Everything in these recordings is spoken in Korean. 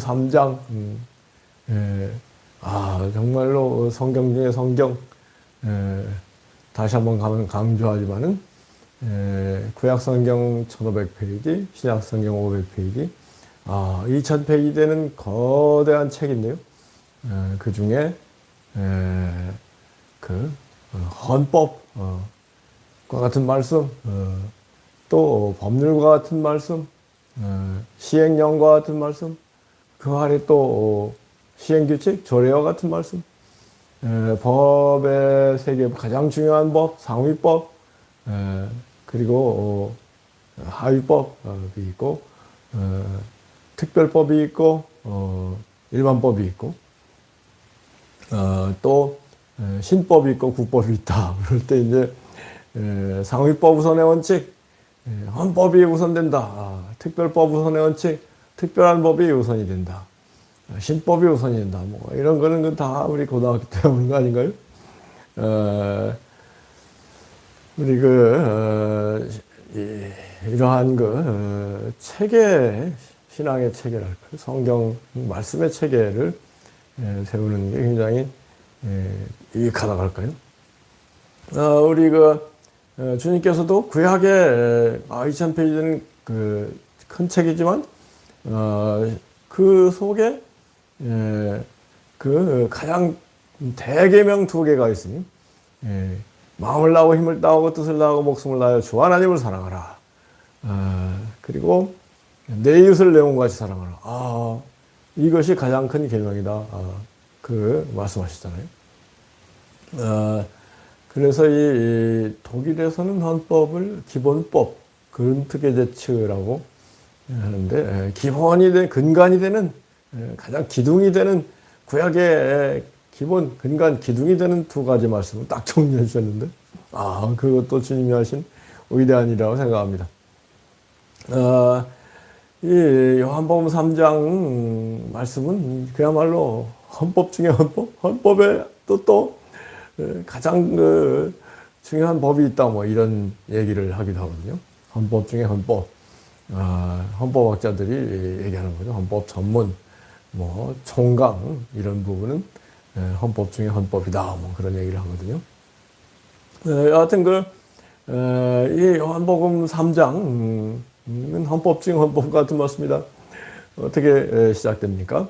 3장. 정말로 성경 중에 성경. 다시 한번 강조하지만은, 구약 성경 1500페이지, 신약 성경 500페이지, 2000페이지 되는 거대한 책인데요. 그 중에, 헌법과 같은 말씀, 또 법률과 같은 말씀, 시행령과 같은 말씀, 그 아래 또 시행규칙, 조례와 같은 말씀, 법의 세계 가장 중요한 법, 상위법, 그리고 하위법이 있고, 특별법이 있고, 일반법이 있고, 또 신법이 있고 국법이 있다. 그럴 때 이제 상위법 우선의 원칙, 헌법이 우선된다. 특별법 우선의 원칙, 특별한 법이 우선이 된다. 신법이 우선이 된다. 뭐 이런 거는 다 우리 고등학교 때 배운 거 아닌가요? 우리 이러한 체계, 신앙의 체계랄까요? 성경 말씀의 체계를 세우는 게 굉장히 유익하다고 할까요? 우리 주님께서도 구약의 2000페이지는 큰 책이지만 그 속에 가장 대계명 2개가 있으니 마음을 다하고 힘을 다하고 뜻을 다하고 목숨을 다하여 주 하나님을 사랑하라. 그리고 내 이웃을 내 몸같이 사랑하라. 이것이 가장 큰 계명이다. 말씀하시잖아요. 그래서 이 독일에서는 헌법을 기본법, 그룬트게제츠라고 하는데, 기본이 되는, 근간이 되는, 가장 기둥이 되는 구약의 기본, 근간, 기둥이 되는 2가지 말씀을 딱 정리해 주셨는데, 그것도 주님이 하신 위대한 일이라고 생각합니다. 이 요한복음 3장 말씀은 그야말로 헌법 중에 헌법, 헌법에 또 가장 중요한 법이 있다, 뭐 이런 얘기를 하기도 하거든요. 헌법 중에 헌법. 헌법학자들이 얘기하는 거죠. 헌법 전문, 뭐 총강 이런 부분은 헌법 중에 헌법이다, 뭐 그런 얘기를 하거든요. 여하튼 이 요한복음 3장은 헌법 중에 헌법 같은 말씀입니다. 어떻게 시작됩니까?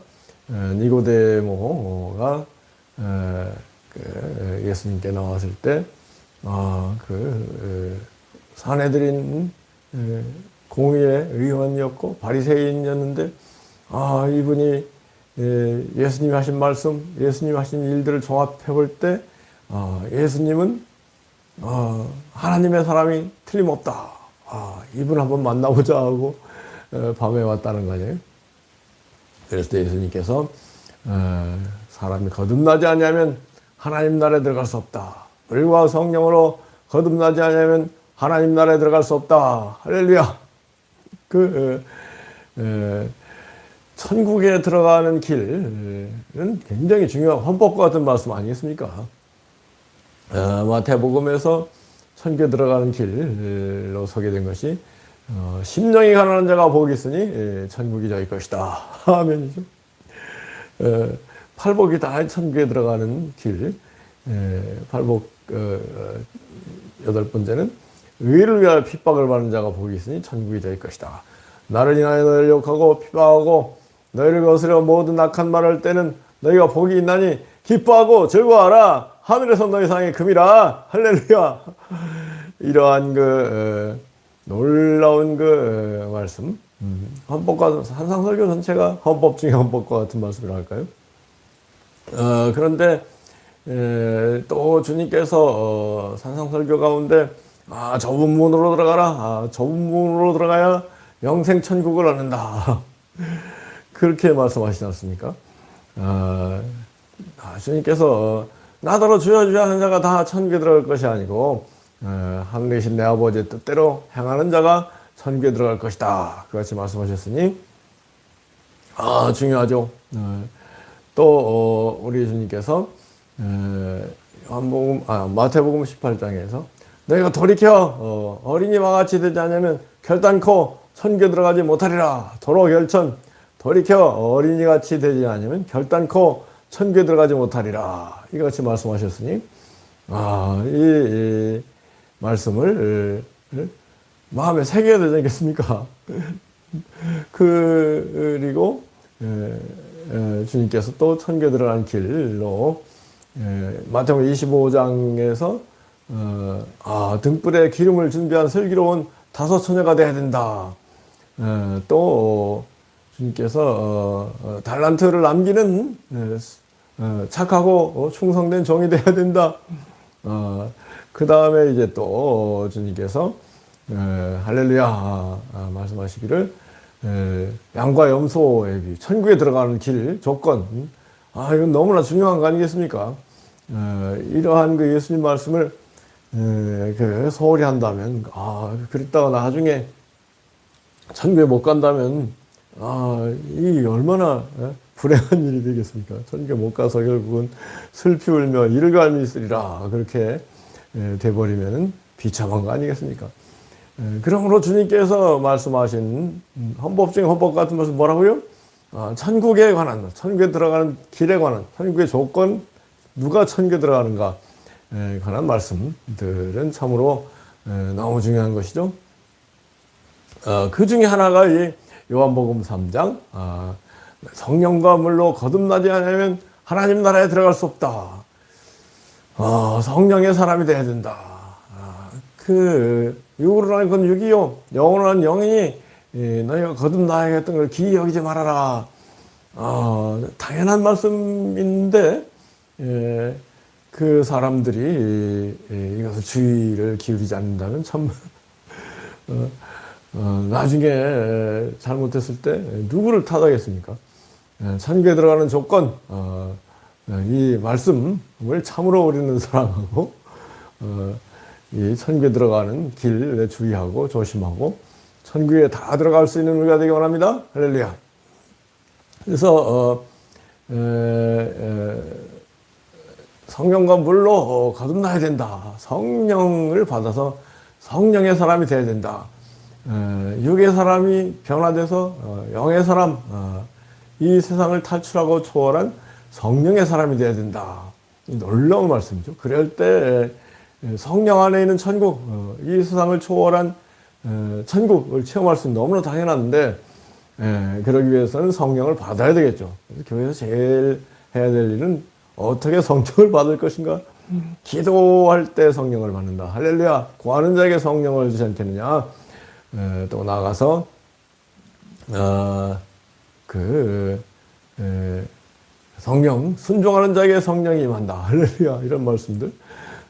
니고데모가 예수님께 나왔을 때, 사내들인 공의의 의원이었고 바리새인이었는데, 이분이 예수님이 하신 말씀, 예수님이 하신 일들을 종합해 볼 때, 예수님은 하나님의 사람이 틀림없다. 이분 한번 만나보자 하고 밤에 왔다는 거예요. 그래서 예수님께서 사람이 거듭나지 않으면 하나님 나라에 들어갈 수 없다. 물과 성령으로 거듭나지 않으면 하나님 나라에 들어갈 수 없다. 할렐루야. 천국에 들어가는 길은 굉장히 중요한 헌법과 같은 말씀 아니겠습니까? 마태복음에서 천국에 들어가는 길로 소개된 것이 심령이 가난한 자가 복이 있으니 천국이 저희 것이다 하면이죠. 팔복이 다 천국에 들어가는 길. 팔복 8번째는 의를 위하여 핍박을 받는 자가 복이 있으니 천국이 저희 것이다. 나를 인하여 너희를 욕하고 핍박하고 너희를 거스려 모든 악한 말을 할 때는 너희가 복이 있나니 기뻐하고 즐거워하라. 하늘에서 너희 상에 금이라. 할렐루야. 이러한 놀라운 말씀. 헌법과 산상설교 전체가 헌법 중에 헌법과 같은 말씀이라 할까요? 그런데 또 주님께서 산상설교 가운데 좁은 문으로 들어가라. 좁은 문으로 들어가야 영생 천국을 얻는다. 그렇게 말씀하시지 않습니까? 주님께서 나더러 주여 주여 하는 자가 다 천국에 들어갈 것이 아니고 하늘에 계신 내 아버지의 뜻대로 행하는 자가 천국에 들어갈 것이다. 그같이 말씀하셨으니 중요하죠. 또 우리 주님께서 마태복음 18장에서 너희가 돌이켜 어린이와 같이 되지 않으면 결단코 천국에 들어가지 못하리라. 도로 결천, 돌이켜 어린이같이 되지 않으면 결단코 천국에 들어가지 못하리라. 이같이 말씀하셨으니 이 말씀을 마음에 새겨야 되지 않겠습니까? 그리고 주님께서 또 천국에 들어가는 길로 마태복음 25장에서 등불에 기름을 준비한 슬기로운 5 처녀가 돼야 된다. 또 주님께서 달란트를 남기는 착하고 충성된 종이 돼야 된다. 그 다음에 이제 또 주님께서 할렐루야 말씀하시기를 양과 염소의 비, 천국에 들어가는 길 조건, 이건 너무나 중요한 거 아니겠습니까? 이러한 그 예수님 말씀을 소홀히 한다면, 그랬다가 나중에 천국에 못 간다면 이 얼마나 불행한 일이 되겠습니까? 천국에 못 가서 결국은 슬피 울며 이를 갈미 있으리라 그렇게 돼버리면 비참한 거 아니겠습니까? 그러므로 주님께서 말씀하신 헌법 중에 헌법 같은 것은 뭐라고요? 천국에 관한, 천국에 들어가는 길에 관한, 천국의 조건, 누가 천국에 들어가는가 관한 말씀들은 참으로 너무 중요한 것이죠. 그 중에 하나가 이 요한복음 3장 성령과 물로 거듭나지 않으면 하나님 나라에 들어갈 수 없다. 성령의 사람이 돼야 된다. 육으로 하는 건 육이요, 영으로 하는 영이니 너희가 거듭나야겠던 걸 기이 여기지 말아라. 당연한 말씀인데 그 사람들이 이것을 주의를 기울이지 않는다면 참 나중에 잘못했을 때 누구를 탓하겠습니까? 천국에 들어가는 조건, 이 말씀을 참으로 우리는 사랑하고 이 천국에 들어가는 길에 주의하고 조심하고 천국에 다 들어갈 수 있는 우리가 되기 원합니다. 할렐루야. 그래서 성령과 물로 거듭나야 된다. 성령을 받아서 성령의 사람이 돼야 된다. 육의 사람이 변화돼서 영의 사람, 이 세상을 탈출하고 초월한 성령의 사람이 돼야 된다. 놀라운 말씀이죠. 그럴 때 성령 안에 있는 천국, 이 세상을 초월한 천국을 체험할 수 있는 너무나 당연한데 그러기 위해서는 성령을 받아야 되겠죠. 그래서 교회에서 제일 해야 될 일은 어떻게 성령을 받을 것인가? 기도할 때 성령을 받는다. 할렐루야. 구하는 자에게 성령을 주지 않겠느냐? 또 나가서 성령 순종하는 자에게 성령이 임한다. 할렐루야. 이런 말씀들.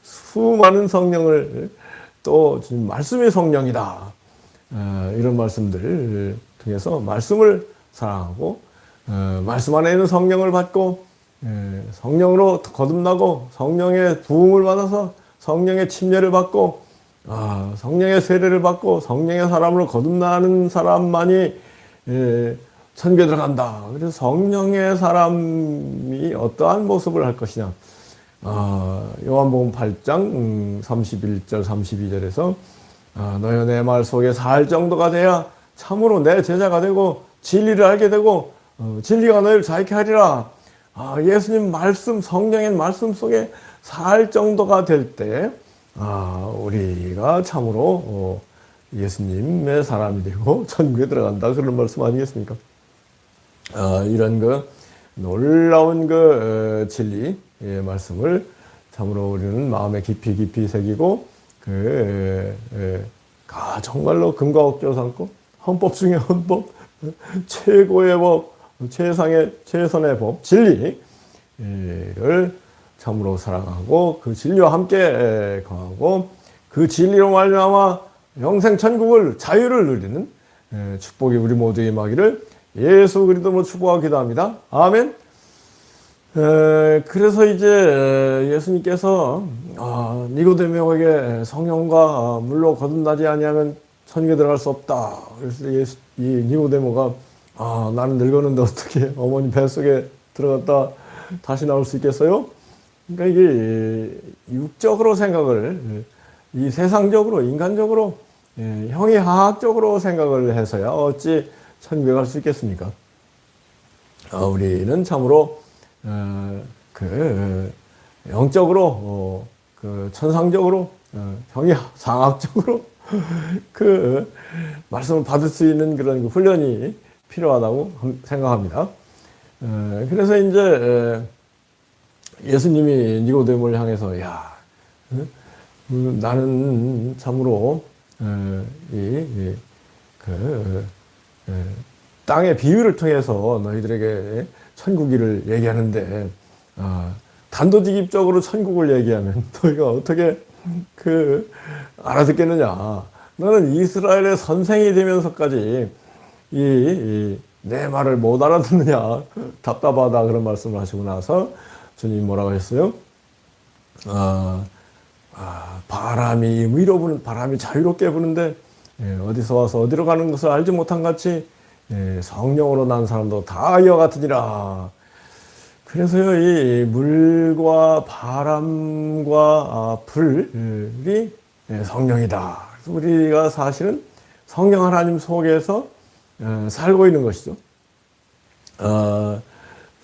수많은 성령을 또 지금 말씀이 성령이다. 이런 말씀들을 통해서 말씀을 사랑하고 말씀 안에 있는 성령을 받고 성령으로 거듭나고 성령의 부흥을 받아서 성령의 침례를 받고 성령의 세례를 받고 성령의 사람으로 거듭나는 사람만이 천국에 들어간다. 그래서 성령의 사람이 어떠한 모습을 할 것이냐. 요한복음 8장 31절 32절에서 너희 내 말 속에 살 정도가 돼야 참으로 내 제자가 되고 진리를 알게 되고 진리가 너희를 자유케 하리라. 예수님 말씀, 성령의 말씀 속에 살 정도가 될 때 우리가 참으로 예수님의 사람이 되고 천국에 들어간다. 그런 말씀 아니겠습니까? 이런 놀라운 진리의 말씀을 참으로 우리는 마음에 깊이 새기고 정말로 금과 옥조로 삼고 헌법 중에 헌법, 최고의 법, 최선의 법, 진리를 참으로 사랑하고 그 진리와 함께 거하고 그 진리로 말미암아 영생 천국을 자유를 누리는 축복이 우리 모두에 임하기를 예수 그리스도로 축복하고 기도합니다. 아멘. 그래서 이제 예수님께서 니고데모에게 성령과 물로 거듭나지 아니하면 천국에 들어갈 수 없다. 그래서 이 니고데모가 나는 늙었는데 어떻게 어머니 뱃속에 들어갔다 다시 나올 수 있겠어요? 그러니까 이게 육적으로 생각을 이 세상적으로 인간적으로 형이하학적으로 생각을 해서야 어찌 천국에 갈 수 있겠습니까? 우리는 참으로 그 영적으로 그 천상적으로 상학적으로 그 말씀을 받을 수 있는 그런 그 훈련이 필요하다고 생각합니다. 그래서 이제 예수님이 니고데모를 향해서 야, 나는 참으로 그 땅의 비유를 통해서 너희들에게 천국이를 얘기하는데 단도직입적으로 천국을 얘기하면 너희가 어떻게 그 알아듣겠느냐? 너는 이스라엘의 선생이 되면서까지 내 말을 못 알아듣느냐? 답답하다 그런 말씀을 하시고 나서 주님 뭐라고 하셨어요? 바람이 위로 부는 바람이 자유롭게 부는데 어디서 와서 어디로 가는 것을 알지 못한 같이 성령으로 난 사람도 다 이와 같으니라. 그래서요, 이 물과 바람과 불이 성령이다. 그래서 우리가 사실은 성령 하나님 속에서 살고 있는 것이죠.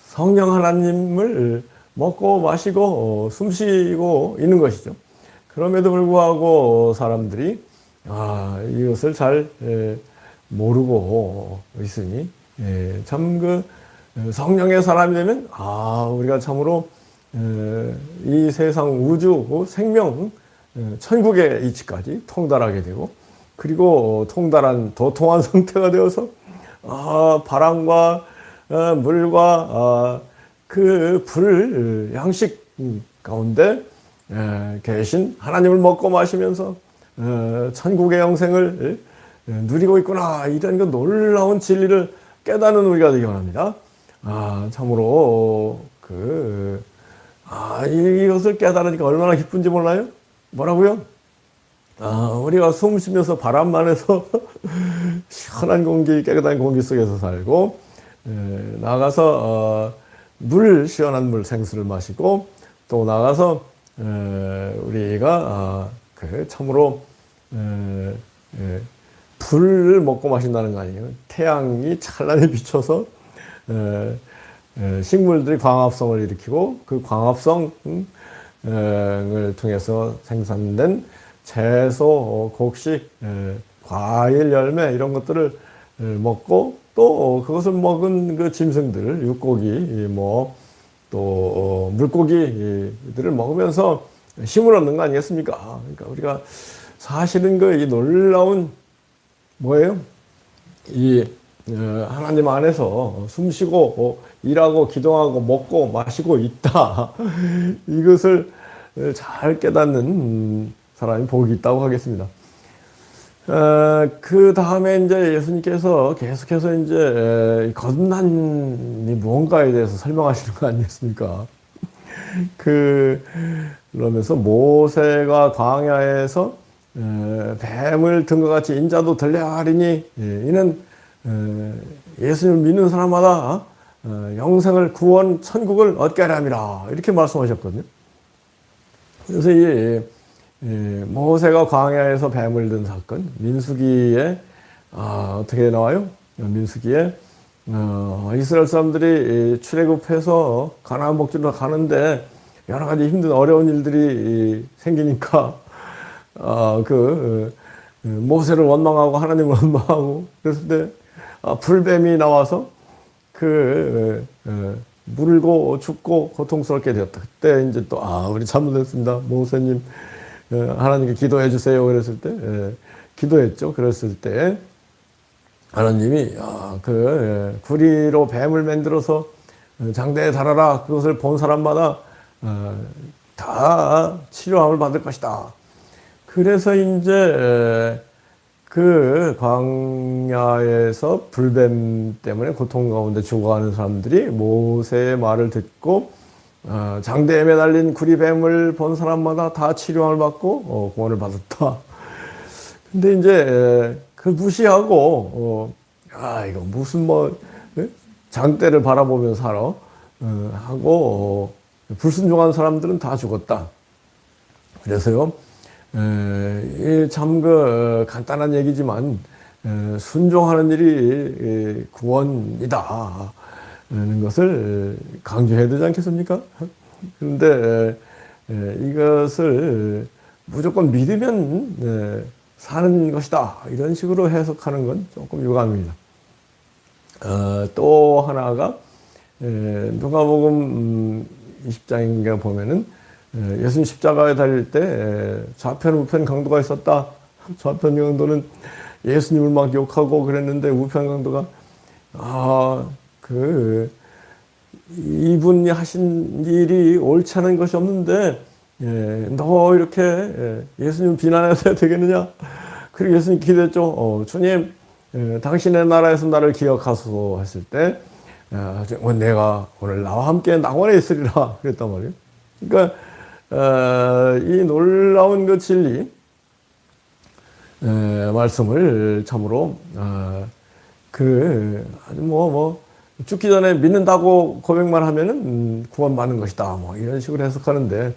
성령 하나님을 먹고 마시고 숨쉬고 있는 것이죠. 그럼에도 불구하고 사람들이 이것을 잘 모르고 있으니 참 그 성령의 사람이 되면 우리가 참으로 이 세상 우주 생명 천국의 이치까지 통달하게 되고 그리고 통달한 도통한 상태가 되어서 바람과 물과 그 불 양식 가운데 계신 하나님을 먹고 마시면서 천국의 영생을 누리고 있구나 이런 그 놀라운 진리를 깨닫는 우리가 되기 원합니다. 참으로 이것을 깨달으니까 얼마나 기쁜지 몰라요? 뭐라고요? 우리가 숨 쉬면서 바람만 해서 시원한 공기, 깨끗한 공기 속에서 살고 나가서 시원한 물 생수를 마시고 또 나가서 우리가 참으로 불을 먹고 마신다는 거 아니에요? 태양이 찬란히 비춰서 식물들이 광합성을 일으키고 그 광합성을 통해서 생산된 채소, 곡식, 과일, 열매 이런 것들을 먹고 또 그것을 먹은 그 짐승들, 육고기, 또 물고기들을 먹으면서 힘을 얻는 거 아니겠습니까? 그러니까 우리가 사실은 이 놀라운 뭐예요? 하나님 안에서 숨쉬고 일하고 기도하고 먹고 마시고 있다. 이것을 잘 깨닫는 사람이 복이 있다고 하겠습니다. 그 다음에 이제 예수님께서 계속해서 이제 거듭남이 무언가에 대해서 설명하시는 거 아니겠습니까? 그러면서 모세가 광야에서 뱀을 든 것 같이 인자도 들려하리니 이는 예수님을 믿는 사람마다 영생을 구원 천국을 얻게 하리라 이렇게 말씀하셨거든요. 그래서 모세가 광야에서 뱀을 든 사건 민수기에 어떻게 나와요? 민수기에 이스라엘 사람들이 출애굽해서 가나안 목지로 가는데 여러 가지 힘든 어려운 일들이 생기니까 모세를 원망하고 하나님을 원망하고 그랬을 때 불뱀이 나와서 물고 죽고 고통스럽게 되었다. 그때 이제 또 우리 잘못했습니다. 모세님 하나님께 기도해 주세요. 그랬을 때 기도했죠. 그랬을 때 하나님이 구리로 뱀을 만들어서 장대에 달아라. 그것을 본 사람마다 다 치료함을 받을 것이다. 그래서 이제 광야에서 불뱀 때문에 고통 가운데 죽어가는 사람들이 모세의 말을 듣고 장대에 매달린 구리뱀을 본 사람마다 다 치료함을 받고 구원을 받았다. 근데 이제 무시하고 이거 무슨 장대를 바라보면서 살아 하고 불순종한 사람들은 다 죽었다. 그래서요. 참 간단한 얘기지만 순종하는 일이 구원이다. 것을 강조해야 되지 않겠습니까? 그런데 이것을 무조건 믿으면 사는 것이다, 이런 식으로 해석하는 건 조금 유감입니다. 또 하나가 누가복음 20장인가 보면은 예수님 십자가에 달릴 때 좌편 우편 강도가 있었다. 좌편 강도는 예수님을 막 욕하고 그랬는데, 우편 강도가 이분이 하신 일이 옳지 않은 것이 없는데 너 이렇게 예수님 비난해서 되겠느냐? 그리고 예수님 기도했죠. 주님, 당신의 나라에서 나를 기억하소서 했을 때 내가 오늘 나와 함께 낙원에 있으리라 그랬단 말이에요. 그러니까 이 놀라운 그 진리 말씀을 참으로 아주 죽기 전에 믿는다고 고백만 하면은 구원받는 것이다, 이런 식으로 해석하는데,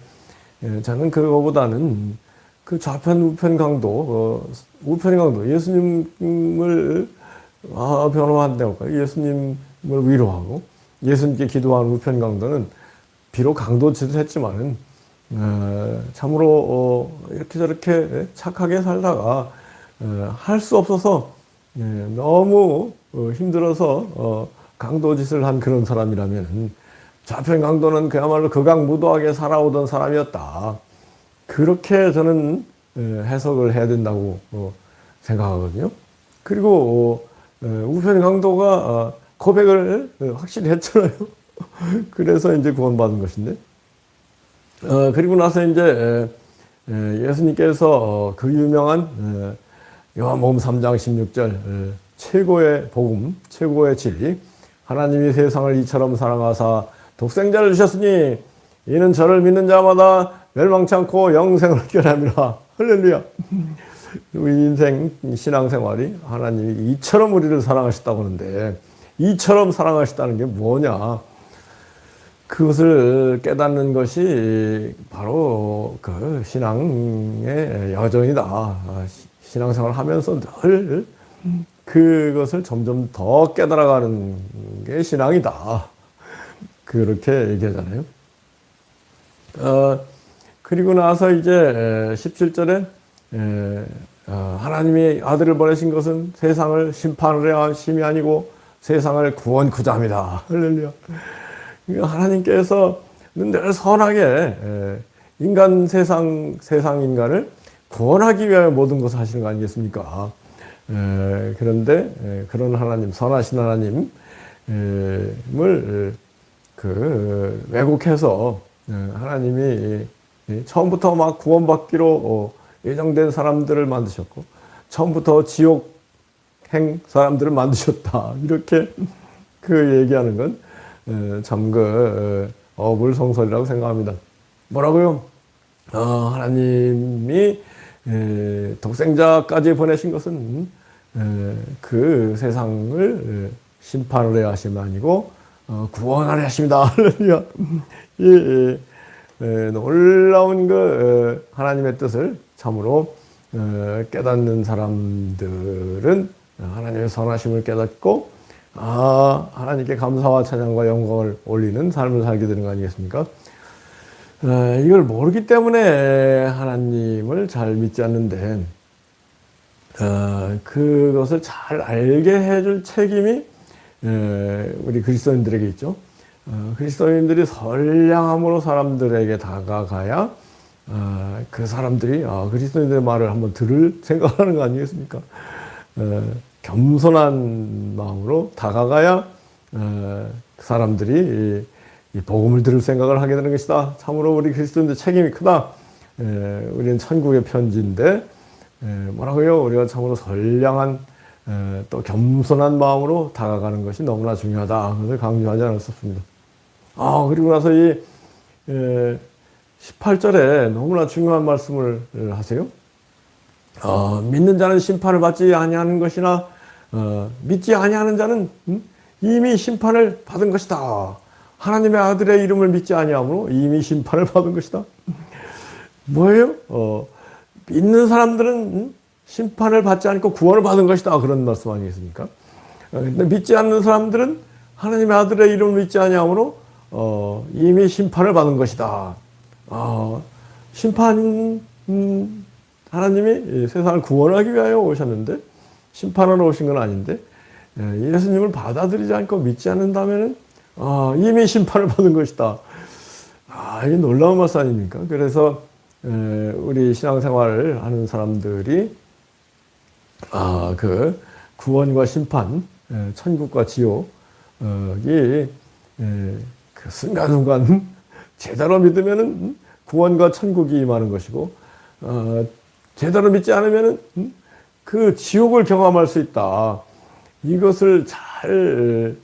저는 그거보다는 그 좌편 우편 강도, 우편 강도, 예수님을 변호한다고, 예수님을 위로하고 예수님께 기도한 우편 강도는 비록 강도짓을 했지만은 참으로 이렇게 저렇게 착하게 살다가 할 수 없어서 너무 힘들어서 강도짓을 한 그런 사람이라면, 좌편 강도는 그야말로 극악무도하게 살아오던 사람이었다, 그렇게 저는 해석을 해야 된다고 생각하거든요. 그리고 우편 강도가 고백을 확실히 했잖아요. 그래서 이제 구원받은 것인데, 그리고 나서 이제 예수님께서 그 유명한 요한복음 3장 16절 최고의 복음, 최고의 진리, 하나님이 세상을 이처럼 사랑하사 독생자를 주셨으니 이는 저를 믿는 자마다 멸망치 않고 영생을 얻게 함이라. 할렐루야. 우리 인생 신앙생활이 하나님이 이처럼 우리를 사랑하셨다고 하는데, 이처럼 사랑하셨다는 게 뭐냐, 그것을 깨닫는 것이 바로 그 신앙의 여정이다. 신앙생활을 하면서 늘 그것을 점점 더 깨달아가는 게 신앙이다, 그렇게 얘기하잖아요. 그리고 나서 이제 17절에 하나님이 아들을 보내신 것은 세상을 심판을 하심이 아니고 세상을 구원코자 합니다. 할렐루야. 하나님께서는 늘 선하게 세상 인간을 구원하기 위하여 모든 것을 하시는 거 아니겠습니까? 그런데 그런 하나님, 선하신 하나님을 왜곡해서 하나님이 처음부터 막 구원받기로 예정된 사람들을 만드셨고, 처음부터 지옥행 사람들을 만드셨다, 이렇게 얘기하는 건 참 어불성설이라고 생각합니다. 뭐라고요? 하나님이 독생자까지 보내신 것은 그 세상을 심판을 해야 하심이 아니고 구원하려 하십니다. 이 놀라운 하나님의 뜻을 참으로 깨닫는 사람들은 하나님의 선하심을 깨닫고 하나님께 감사와 찬양과 영광을 올리는 삶을 살게 되는 거 아니겠습니까? 이걸 모르기 때문에 하나님을 잘 믿지 않는데, 그것을 잘 알게 해줄 책임이 우리 그리스도인들에게 있죠. 그리스도인들이 선량함으로 사람들에게 다가가야 그 사람들이 그리스도인들의 말을 한번 들을 생각하는 거 아니겠습니까? 겸손한 마음으로 다가가야 그 사람들이 이 복음을 들을 생각을 하게 되는 것이다. 참으로 우리 그리스도인들 책임이 크다. 우리는 천국의 편지인데 뭐라고요? 우리가 참으로 선량한 또 겸손한 마음으로 다가가는 것이 너무나 중요하다. 그것을 강조하지 않을 수 없습니다. 그리고 나서 이 18절에 너무나 중요한 말씀을 하세요. 믿는 자는 심판을 받지 아니하는 것이나 믿지 아니하는 자는 이미 심판을 받은 것이다. 하나님의 아들의 이름을 믿지 아니하므로 이미 심판을 받은 것이다. 뭐예요? 믿는 사람들은 심판을 받지 않고 구원을 받은 것이다, 그런 말씀 아니겠습니까? 근데 믿지 않는 사람들은 하나님의 아들의 이름을 믿지 아니함으로 이미 심판을 받은 것이다. 심판, 하나님이 세상을 구원하기 위하여 오셨는데 심판하러 오신 건 아닌데 예수님을 받아들이지 않고 믿지 않는다면은 이미 심판을 받은 것이다. 이게 놀라운 말씀 아닙니까? 그래서 우리 신앙생활을 하는 사람들이 그 구원과 심판, 천국과 지옥이 그 순간순간 제대로 믿으면은 구원과 천국이 임하는 것이고 제대로 믿지 않으면은 그 지옥을 경험할 수 있다. 이것을 잘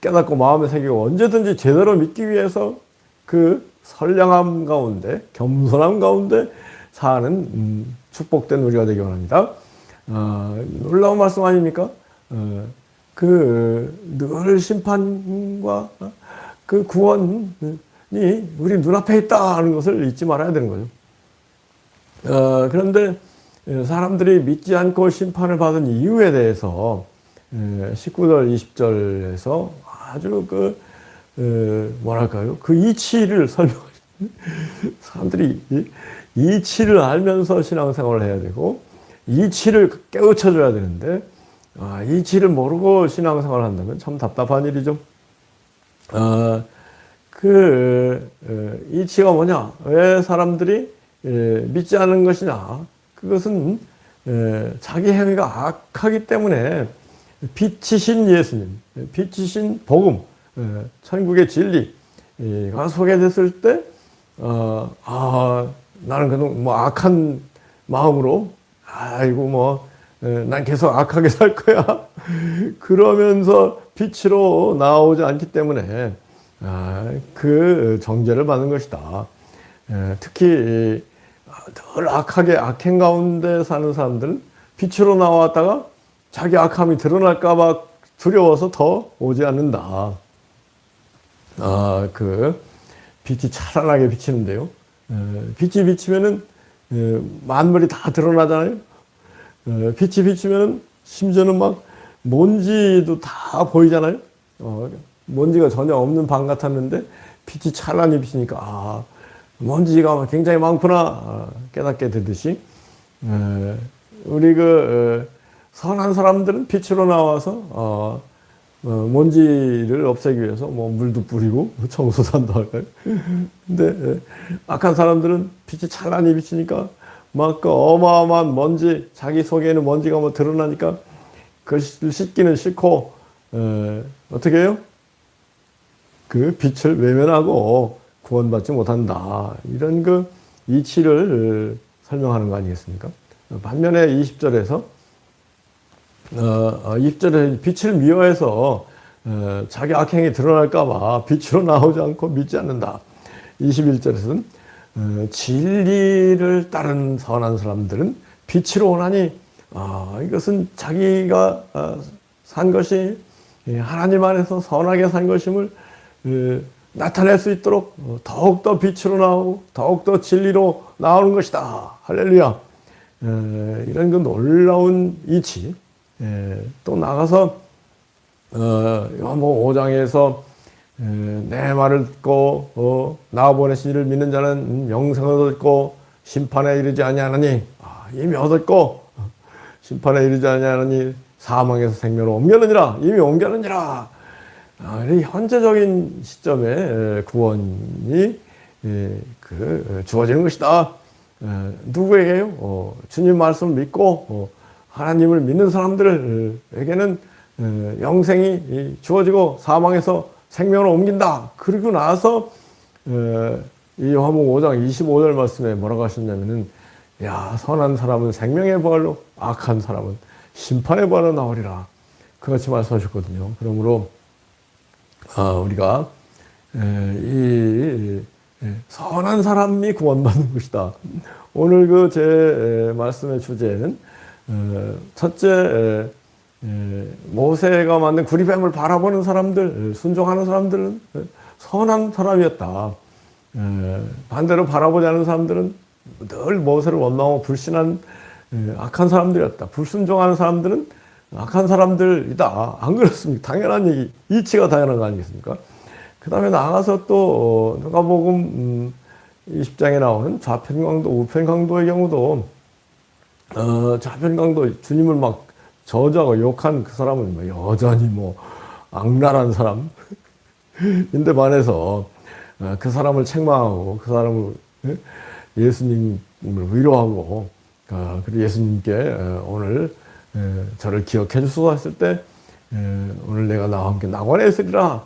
깨닫고 마음에 새기고 언제든지 제대로 믿기 위해서 그 선량함 가운데 겸손함 가운데 사는 축복된 우리가 되기 원합니다. 놀라운 말씀 아닙니까? 늘 심판과 그 구원이 우리 눈앞에 있다 하는 것을 잊지 말아야 되는 거죠. 그런데 사람들이 믿지 않고 심판을 받은 이유에 대해서 19절, 20절에서 아주 뭐랄까요? 그 이치를 설명하죠. 사람들이 이치를 알면서 신앙생활을 해야 되고, 이치를 깨우쳐줘야 되는데, 이치를 모르고 신앙생활을 한다면 참 답답한 일이죠. 이치가 뭐냐? 왜 사람들이 믿지 않는 것이냐? 그것은 자기 행위가 악하기 때문에 빛이신 예수님, 빛이신 복음, 천국의 진리가 소개됐을 때, 나는 그동 뭐 악한 마음으로, 난 계속 악하게 살 거야. 그러면서 빛으로 나오지 않기 때문에, 그 정죄를 받는 것이다. 특히, 늘 악하게 악행 가운데 사는 사람들은 빛으로 나왔다가 자기 악함이 드러날까봐 두려워서 더 오지 않는다. 빛이 찬란하게 비치는데요. 빛이 비치면은 만물이 다 드러나잖아요. 빛이 비치면은 심지어는 막 먼지도 다 보이잖아요. 먼지가 전혀 없는 방 같았는데 빛이 찬란히 비치니까 먼지가 굉장히 많구나 깨닫게 되듯이 우리 선한 사람들은 빛으로 나와서 먼지를 없애기 위해서 뭐 물도 뿌리고 청소산도 할까요? 근데 악한 사람들은 빛이 찬란히 비치니까 막 그 어마어마한 먼지, 자기 속에 있는 먼지가 뭐 드러나니까 그것을 씻기는 싫고 어떻게 해요? 그 빛을 외면하고 구원받지 못한다. 이런 이치를 설명하는 거 아니겠습니까? 반면에 20절에 빛을 미워해서 자기 악행이 드러날까봐 빛으로 나오지 않고 믿지 않는다. 21절에서는 진리를 따른 선한 사람들은 빛으로 오나니 이것은 자기가 산 것이 하나님 안에서 선하게 산 것임을 나타낼 수 있도록 더욱더 빛으로 나오고 더욱더 진리로 나오는 것이다. 할렐루야. 이런 놀라운 이치. 또 나가서 요한복음 5장에서 내 말을 듣고 나 보내신 이를 믿는 자는 영생을 얻고 심판에 이르지 아니하나니 이미 얻었고 심판에 이르지 아니하나니 사망에서 생명으로 옮겼느니라. 이미 옮겼느니라. 현재적인 시점에 구원이 주어지는 것이다. 누구에게요? 주님 말씀을 믿고 하나님을 믿는 사람들에게는 영생이 주어지고 사망에서 생명으로 옮긴다. 그리고 나서 이 요한복음 5장 25절 말씀에 뭐라고 하셨냐면은 선한 사람은 생명의 부활로 악한 사람은 심판의 부활로 나오리라. 그같이 말씀하셨거든요. 그러므로 우리가 이 선한 사람이 구원받는 것이다. 오늘 제 말씀의 주제는 첫째, 모세가 만든 구리뱀을 바라보는 사람들, 순종하는 사람들은 선한 사람이었다. 반대로 바라보지 않는 사람들은 늘 모세를 원망하고 불신한 악한 사람들이었다. 불순종하는 사람들은 악한 사람들이다. 안 그렇습니까? 당연한 얘기, 이치가 당연한 거 아니겠습니까? 그 다음에 나가서 또 누가복음 20장에 나오는 좌편강도, 우편강도의 경우도 좌편강도 주님을 막 저주하고 욕한 그 사람은 뭐 여전히 뭐 악랄한 사람인데 반해서 그 사람을 책망하고 그 사람을 예수님을 위로하고 그리고 예수님께 오늘 저를 기억해 주소서 했을 때 오늘 내가 나와 함께 낙원에 있으리라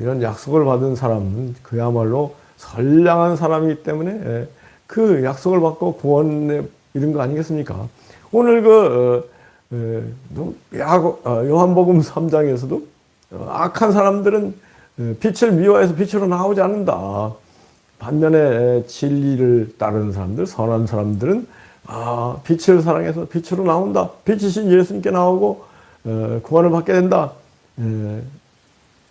이런 약속을 받은 사람은 그야말로 선량한 사람이기 때문에 그 약속을 받고 구원에 이른 거 아니겠습니까? 오늘 요한복음 3장에서도 악한 사람들은 빛을 미워해서 빛으로 나오지 않는다. 반면에 진리를 따르는 사람들, 선한 사람들은 빛을 사랑해서 빛으로 나온다. 빛이신 예수님께 나오고 구원을 받게 된다.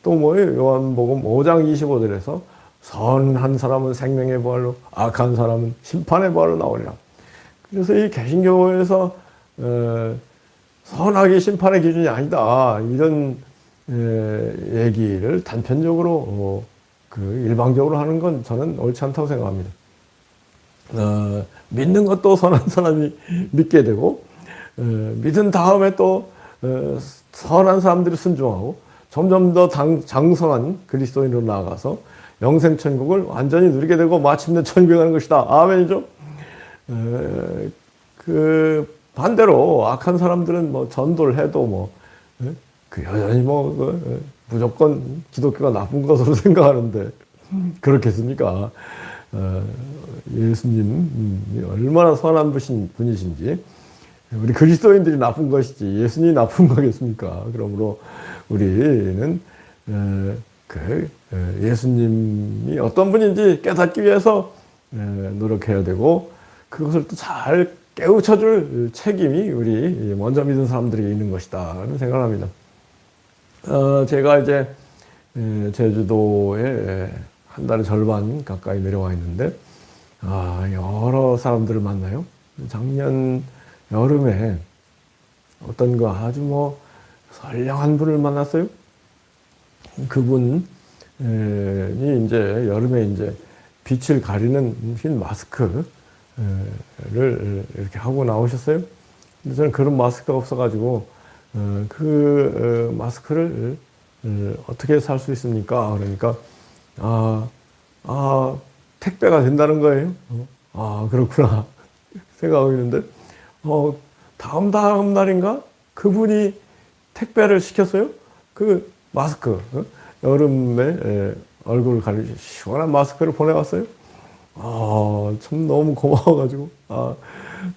또 뭐예요? 요한복음 5장 25절에서 선한 사람은 생명의 부활로, 악한 사람은 심판의 부활로 나오리라. 그래서 이 개신교에서 선악이 심판의 기준이 아니다. 이런 얘기를 단편적으로 일방적으로 하는 건 저는 옳지 않다고 생각합니다. 믿는 것도 선한 사람이 믿게 되고 믿은 다음에 또 선한 사람들이 순종하고 점점 더 장성한 그리스도인으로 나아가서 영생 천국을 완전히 누리게 되고 마침내 천국에 가는 것이다. 아멘이죠. 그 반대로 악한 사람들은 뭐 전도를 해도 여전히 무조건 기독교가 나쁜 것으로 생각하는데 그렇겠습니까? 예수님이 얼마나 선한 분이신지 우리 그리스도인들이 나쁜 것이지 예수님이 나쁜 거겠습니까? 그러므로 우리는 예수님이 어떤 분인지 깨닫기 위해서 노력해야 되고 그것을 또 잘 깨우쳐줄 책임이 우리 먼저 믿은 사람들에게 있는 것이다 라는 생각을 합니다. 제가 이제 제주도에 한 달의 절반 가까이 내려와 있는데 여러 사람들을 만나요. 작년 여름에 어떤 아주 선량한 분을 만났어요. 그분이 이제 여름에 이제 빛을 가리는 흰 마스크를 이렇게 하고 나오셨어요. 근데 저는 그런 마스크가 없어가지고 마스크를 어떻게 살 수 있습니까? 그러니까 택배가 된다는 거예요. 그렇구나 생각하고 있는데 다음 날인가 그분이 택배를 시켰어요. 그 마스크 여름에 얼굴을 가리는 시원한 마스크를 보내왔어요. 참 너무 고마워가지고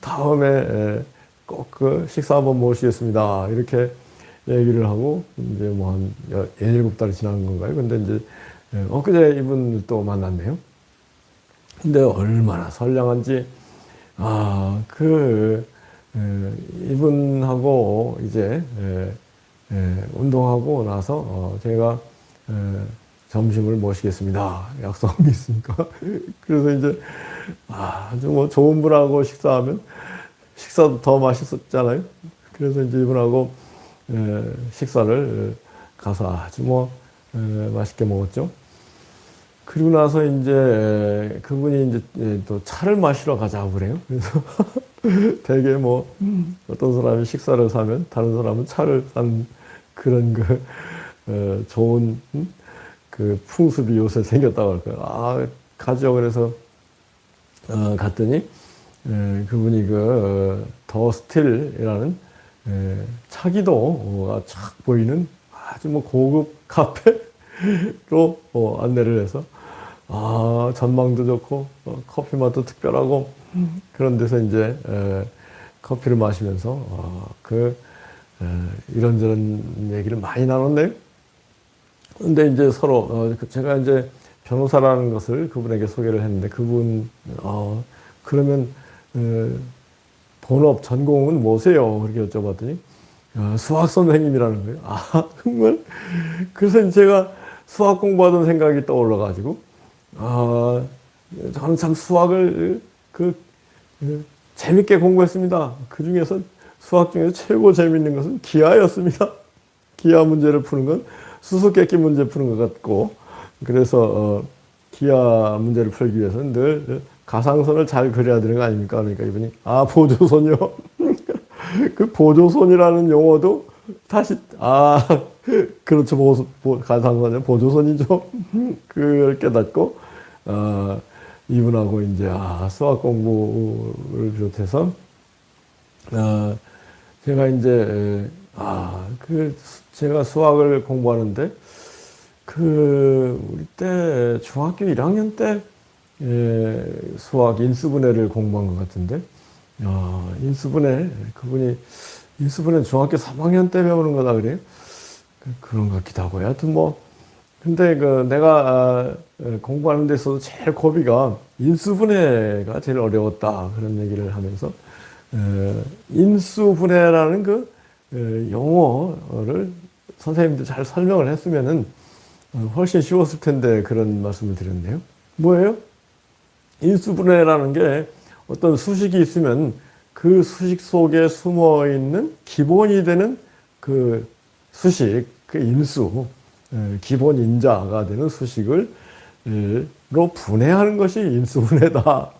다음에 꼭 식사 한번 모시겠습니다. 이렇게 얘기를 하고 이제 한 7달이 지난 건가요? 근데 이제 엊그제 이분 또 만났네요. 근데 얼마나 선량한지 이분하고 이제 운동하고 나서 제가 점심을 모시겠습니다. 약속한 게 있으니까. 그래서 이제 아주 좋은 분하고 식사하면 식사도 더 맛있었잖아요. 그래서 이제 이분하고 식사를 가서 아주 맛있게 먹었죠. 그리고 나서 이제 그분이 이제 또 차를 마시러 가자고 그래요. 그래서 되게 어떤 사람이 식사를 사면 다른 사람은 차를 산 그런 좋은 풍습이 요새 생겼다고 할까요. 가죠. 그래서 갔더니 그분이 더 스틸이라는 차기도가 착 보이는 아주 고급 카페로 안내를 해서 전망도 좋고 커피 맛도 특별하고 그런 데서 이제 커피를 마시면서 이런저런 얘기를 많이 나눴네요. 근데 이제 서로 제가 이제 변호사라는 것을 그분에게 소개를 했는데 그분 그러면 본업 전공은 뭐세요? 그렇게 여쭤봤더니 수학 선생님이라는 거예요. 정말. 그래서 제가 수학 공부하던 생각이 떠올라가지고 저는 참 수학을 재밌게 공부했습니다. 그 중에서 수학 중에서 최고 재밌는 것은 기하였습니다. 기하 문제를 푸는 건 수수께끼 문제 푸는 것 같고, 그래서 기하 문제를 풀기 위해서는 늘 가상선을 잘 그려야 되는 거 아닙니까? 그러니까 이분이 보조선이요. 그 보조선이라는 용어도 다시 그렇죠. 가상선은 보조선이죠. 그걸 깨닫고 이분하고 이제 수학 공부를 비롯해서 제가 이제 제가 수학을 공부하는데 우리 때 중학교 1학년 때 수학 인수분해를 공부한 것 같은데 인수분해 그분이 인수분해 중학교 3학년 때 배우는 거다 그래요? 그런 것 같기도 하고 하여튼 뭐 근데 내가 공부하는 데 있어서 제일 고비가 인수분해가 제일 어려웠다 그런 얘기를 하면서 인수분해라는 용어를 선생님들 잘 설명을 했으면은 훨씬 쉬웠을 텐데 그런 말씀을 드렸네요. 뭐예요? 인수분해라는 게 어떤 수식이 있으면 그 수식 속에 숨어 있는 기본이 되는 그 수식, 그 인수, 기본 인자가 되는 수식을 로 분해하는 것이 인수분해다.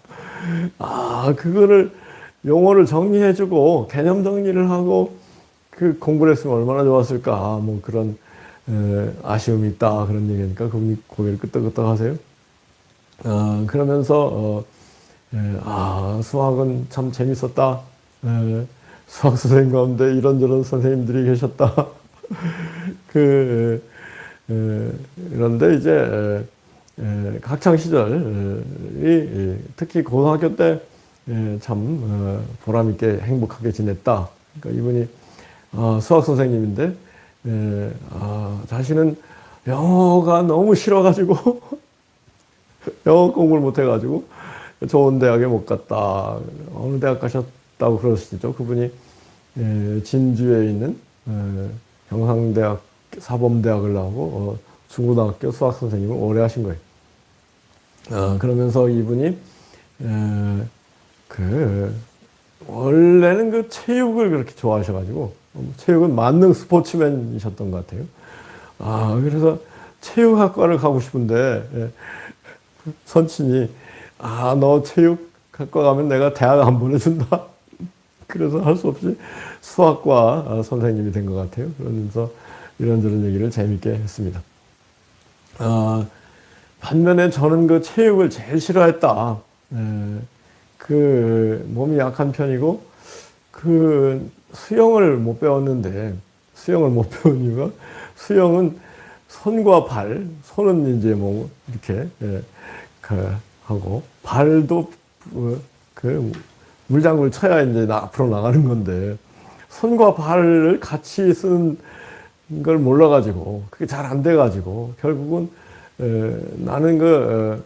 그거를 용어를 정리해주고 개념 정리를 하고 그 공부를 했으면 얼마나 좋았을까. 뭐 그런 아쉬움이 있다 그런 얘기니까 그분이 고개를 끄덕끄덕 하세요. 그러면서 수학은 참 재밌었다. 수학 선생님 가운데 이런저런 선생님들이 계셨다. 그런데 이제 학창 시절이 특히 고등학교 때 참 보람 있게 행복하게 지냈다. 그러니까 이분이 수학 선생님인데 자신은 영어가 너무 싫어가지고 영어 공부를 못해가지고 좋은 대학에 못 갔다. 어느 대학 가셨다고 그러시죠? 그분이 진주에 있는 경상대학 사범대학을 나오고 중고등학교 수학 선생님을 오래 하신 거예요. 그러면서 이분이 원래는 체육을 그렇게 좋아하셔가지고 체육은 만능 스포츠맨이셨던 것 같아요. 그래서 체육학과를 가고 싶은데 선친이 너 체육학과 가면 내가 대학 안 보내준다. 그래서 할 수 없이 수학과 선생님이 된 것 같아요. 그러면서 이런저런 얘기를 재밌게 했습니다. 반면에 저는 체육을 제일 싫어했다. 몸이 약한 편이고 수영을 못 배웠는데 수영을 못 배운 이유가 수영은 손과 발, 손은 이제 뭐 이렇게 하고 발도 물장구를 쳐야 이제 앞으로 나가는 건데 손과 발을 같이 쓰는 걸 몰라가지고 그게 잘 안 돼가지고 결국은 나는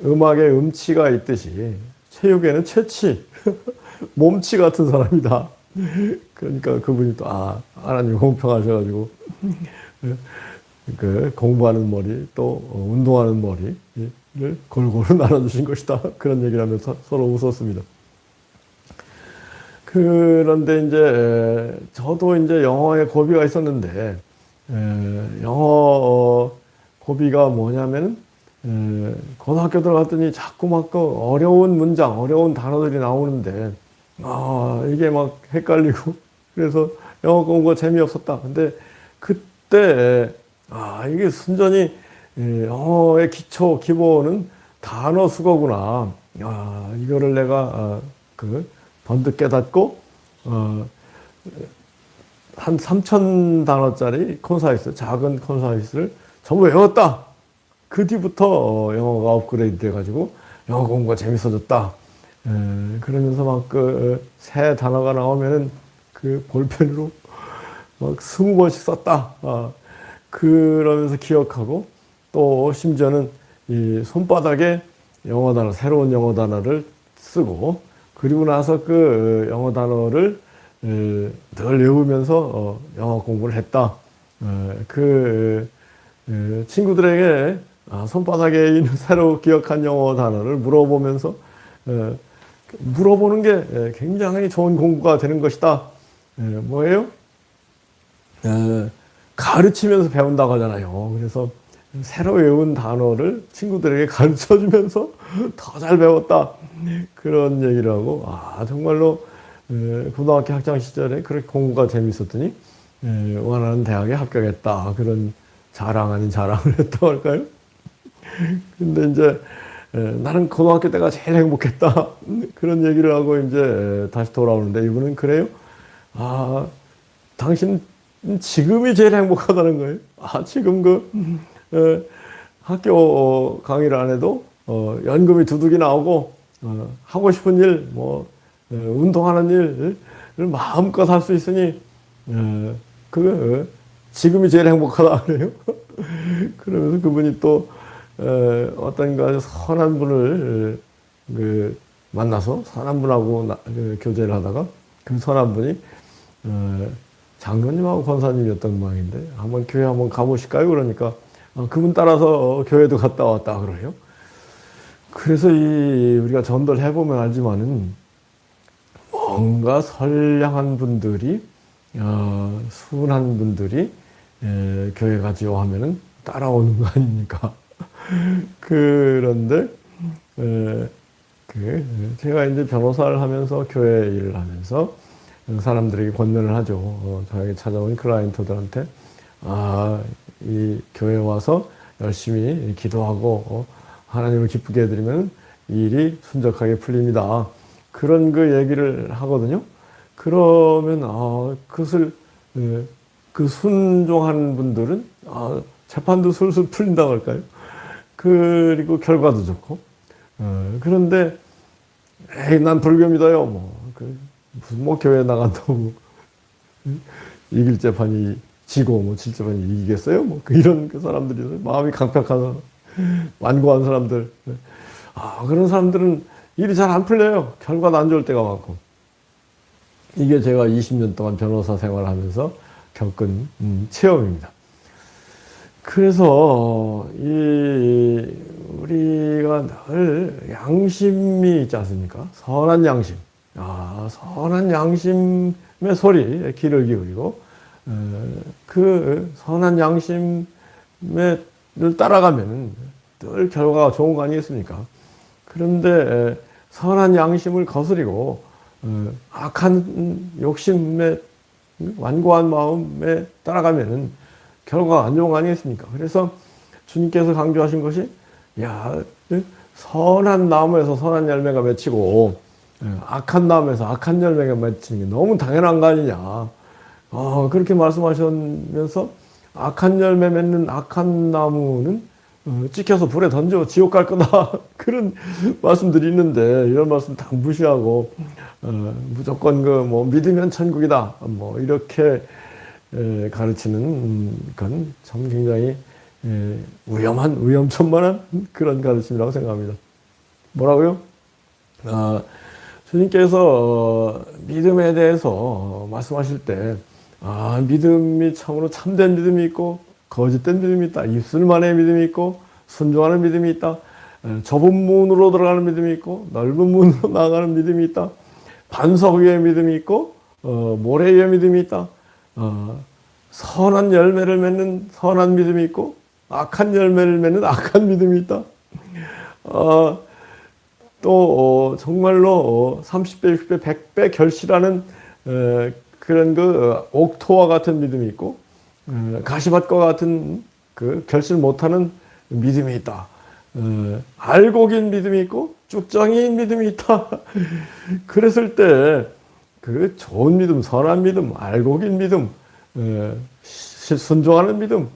음악에 음치가 있듯이 체육에는 체치, 몸치 같은 사람이다. 그러니까 그분이 또 하나님 공평하셔가지고 공부하는 머리 또 운동하는 머리를 골고루 나눠주신 것이다. 그런 얘기를 하면서 서로 웃었습니다. 그런데 이제 저도 이제 영어에 고비가 있었는데 영어 고비가 뭐냐면은 고등학교 들어갔더니 자꾸 막 어려운 문장, 어려운 단어들이 나오는데 이게 막 헷갈리고 그래서 영어 공부가 재미없었다. 근데 그때 이게 순전히 영어의 기초 기본은 단어 수거구나. 이거를 내가 번뜩 깨닫고 한 3,000단어짜리 콘사이스, 작은 콘사이스를 전부 외웠다. 그 뒤부터 영어가 업그레이드 돼가지고 영어 공부가 재밌어졌다. 그러면서 막 새 단어가 나오면은 볼펜으로 막 20번씩 썼다. 그러면서 기억하고 또 심지어는 이 손바닥에 영어 단어, 새로운 영어 단어를 쓰고 그리고 나서 영어 단어를 늘 외우면서 영어 공부를 했다. 친구들에게 손바닥에 있는 새로 기억한 영어 단어를 물어보면서 물어보는 게 굉장히 좋은 공부가 되는 것이다. 뭐예요? 가르치면서 배운다고 하잖아요. 그래서 새로 외운 단어를 친구들에게 가르쳐 주면서 더 잘 배웠다. 그런 얘기를 하고, 정말로 고등학교 학창 시절에 그렇게 공부가 재밌었더니 원하는 대학에 합격했다. 그런 자랑 아닌 자랑을 했다고 할까요? 근데 이제 나는 고등학교 때가 제일 행복했다. 그런 얘기를 하고 이제 다시 돌아오는데 이분은 그래요? 당신 지금이 제일 행복하다는 거예요. 지금 학교 강의를 안 해도 연금이 두둑이 나오고 하고 싶은 일, 운동하는 일을 마음껏 할 수 있으니 지금이 제일 행복하다 그래요. 그러면서 그분이 또 어떤가 선한 분을 만나서 선한 분하고 교제를 하다가 그 선한 분이 장로님하고 권사님이었던 모양인데 한번 교회 한번 가보실까요? 그러니까 그분 따라서 교회도 갔다 왔다 그래요. 그래서 우리가 전도를 해보면 알지만은 뭔가 선량한 분들이 순한 분들이 교회 가지요 하면은 따라오는 거 아닙니까? 그런데 제가 이제 변호사를 하면서 교회 일을 하면서 사람들에게 권면을 하죠. 저에게 찾아온 클라이언트들한테 이 교회 와서 열심히 기도하고 하나님을 기쁘게 해드리면 일이 순적하게 풀립니다. 그런 얘기를 하거든요. 그러면 그것을 그 순종하는 분들은 재판도 술술 풀린다고 할까요? 그리고 결과도 좋고. 그런데 난 불교 믿어요. 무슨 교회 나간다고 이길 재판이 지고 질 재판이 이기겠어요? 이런 사람들이 마음이 강팍한 완고한 사람들. 그런 사람들은 일이 잘 안 풀려요. 결과도 안 좋을 때가 많고. 이게 제가 20년 동안 변호사 생활하면서 겪은 체험입니다. 그래서 우리가 늘 양심이 있지 않습니까? 선한 양심. 선한 양심의 소리에 귀를 기울이고 그 선한 양심을 따라가면 늘 결과가 좋은 거 아니겠습니까? 그런데 선한 양심을 거스리고 악한 욕심에 완고한 마음에 따라가면은 결과가 안 좋은 거 아니겠습니까? 그래서 주님께서 강조하신 것이 선한 나무에서 선한 열매가 맺히고 악한 나무에서 악한 열매가 맺히는 게 너무 당연한 거 아니냐. 그렇게 말씀하시면서 악한 열매 맺는 악한 나무는 찍혀서 불에 던져 지옥 갈 거다. 그런 말씀들이 있는데 이런 말씀 다 무시하고 무조건 믿으면 천국이다. 이렇게 가르치는 건 참 굉장히 위험천만한 그런 가르침이라고 생각합니다. 뭐라고요? 주님께서 믿음에 대해서 말씀하실 때 믿음이 참으로 참된 믿음이 있고 거짓된 믿음이 있다. 입술만의 믿음이 있고 순종하는 믿음이 있다. 좁은 문으로 들어가는 믿음이 있고 넓은 문으로 나가는 믿음이 있다. 반석 위의 믿음이 있고 모래 위의 믿음이 있다. 선한 열매를 맺는 선한 믿음이 있고 악한 열매를 맺는 악한 믿음이 있다. 또 정말로 30배, 60배, 100배 결실하는 그런 옥토와 같은 믿음이 있고 가시밭과 같은 결실 못하는 믿음이 있다. 알고 긴 믿음이 있고 쭉정이인 믿음이 있다. 그랬을 때 좋은 믿음, 선한 믿음, 알고 긴 믿음, 순종하는 믿음,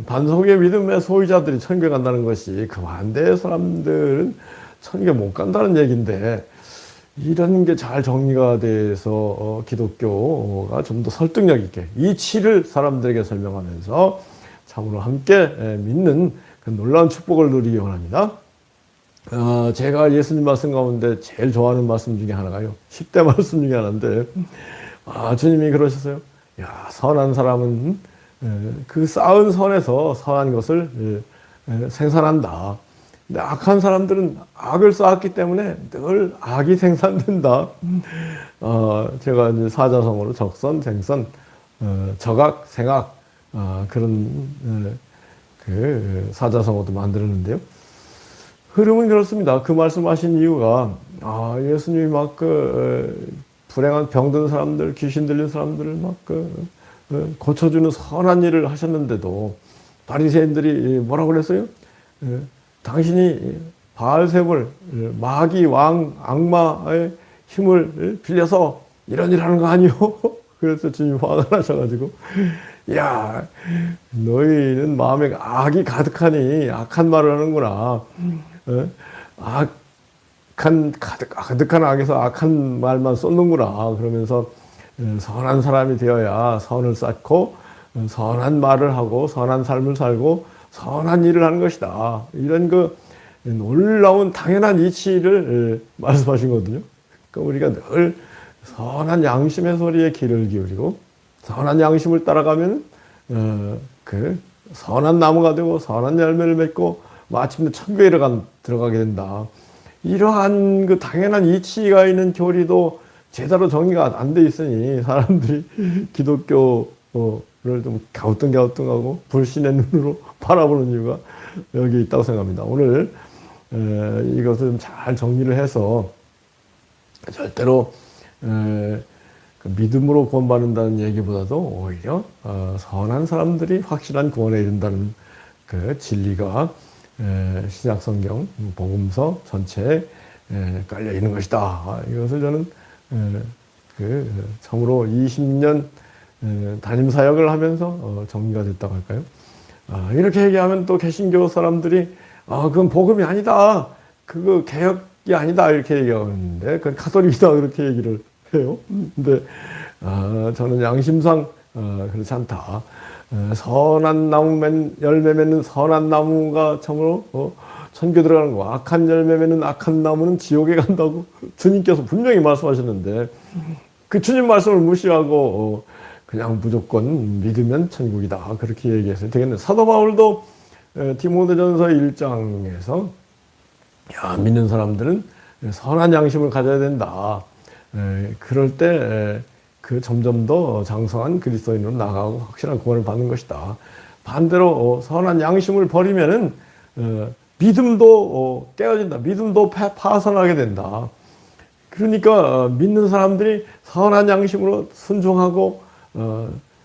반석의 믿음의 소유자들이 천국에 간다는 것이 그 반대의 사람들은 천국에 못 간다는 얘기인데 이런 게 잘 정리가 돼서 기독교가 좀 더 설득력 있게 이치를 사람들에게 설명하면서 참으로 함께 믿는 그 놀라운 축복을 누리기 원합니다. 제가 예수님 말씀 가운데 제일 좋아하는 말씀 중에 하나가요. 10대 말씀 중에 하나인데 주님이 그러셨어요. 선한 사람은 그 쌓은 선에서 선한 것을 생산한다. 근데 악한 사람들은 악을 쌓았기 때문에 늘 악이 생산된다. 제가 이제 사자성어로 적선, 생선, 적악, 생악, 그런 그 사자성어도 만들었는데요. 흐름은 그렇습니다. 그 말씀하신 이유가 예수님이 막 불행한 병든 사람들, 귀신 들린 사람들을 막 고쳐주는 선한 일을 하셨는데도 바리새인들이 뭐라고 그랬어요? 당신이 바알세불, 마귀 왕 악마의 힘을 빌려서 이런 일 하는 거 아니요? 그래서 주님 화가 나셔가지고, 야, 너희는 마음에 악이 가득하니 악한 말을 하는구나. 가득한 악에서 악한 말만 쏟는구나. 그러면서 선한 사람이 되어야 선을 쌓고 선한 말을 하고 선한 삶을 살고 선한 일을 하는 것이다. 이런 그 놀라운 당연한 이치를 말씀하신 거거든요. 그러니까 우리가 늘 선한 양심의 소리에 귀를 기울이고 선한 양심을 따라가면 그 선한 나무가 되고 선한 열매를 맺고 마침내 천국에 들어가게 된다. 이러한 그 당연한 이치가 있는 교리도 제대로 정리가 안 돼 있으니 사람들이 기독교를 좀 갸우뚱갸우뚱하고 불신의 눈으로 바라보는 이유가 여기 있다고 생각합니다. 오늘 이것을 좀 잘 정리를 해서 절대로 그 믿음으로 구원받는다는 얘기보다도 오히려 선한 사람들이 확실한 구원에 이른다는 그 진리가 신약성경 복음서 전체에 깔려 있는 것이다. 이것을 저는 참으로 20년 담임 사역을 하면서 정리가 됐다고 할까요? 이렇게 얘기하면 또 개신교 사람들이 그건 복음이 아니다. 그거 개혁이 아니다. 이렇게 얘기하는데 그건 카톨릭이다. 그렇게 얘기를 해요. 근데 저는 양심상 그렇지 않다. 선한 나무 열매 맺는 선한 나무가 참으로 천국에 들어가는 거, 악한 열매 맺는 악한 나무는 지옥에 간다고 주님께서 분명히 말씀하셨는데 그 주님 말씀을 무시하고 그냥 무조건 믿으면 천국이다 그렇게 얘기해서 되겠네. 사도 바울도 디모데전서 1장에서 믿는 사람들은 선한 양심을 가져야 된다. 그럴 때 그 점점 더 장성한 그리스도인으로 나가고 확실한 구원을 받는 것이다. 반대로 선한 양심을 버리면은 믿음도 깨어진다. 믿음도 파산하게 된다. 그러니까 믿는 사람들이 선한 양심으로 순종하고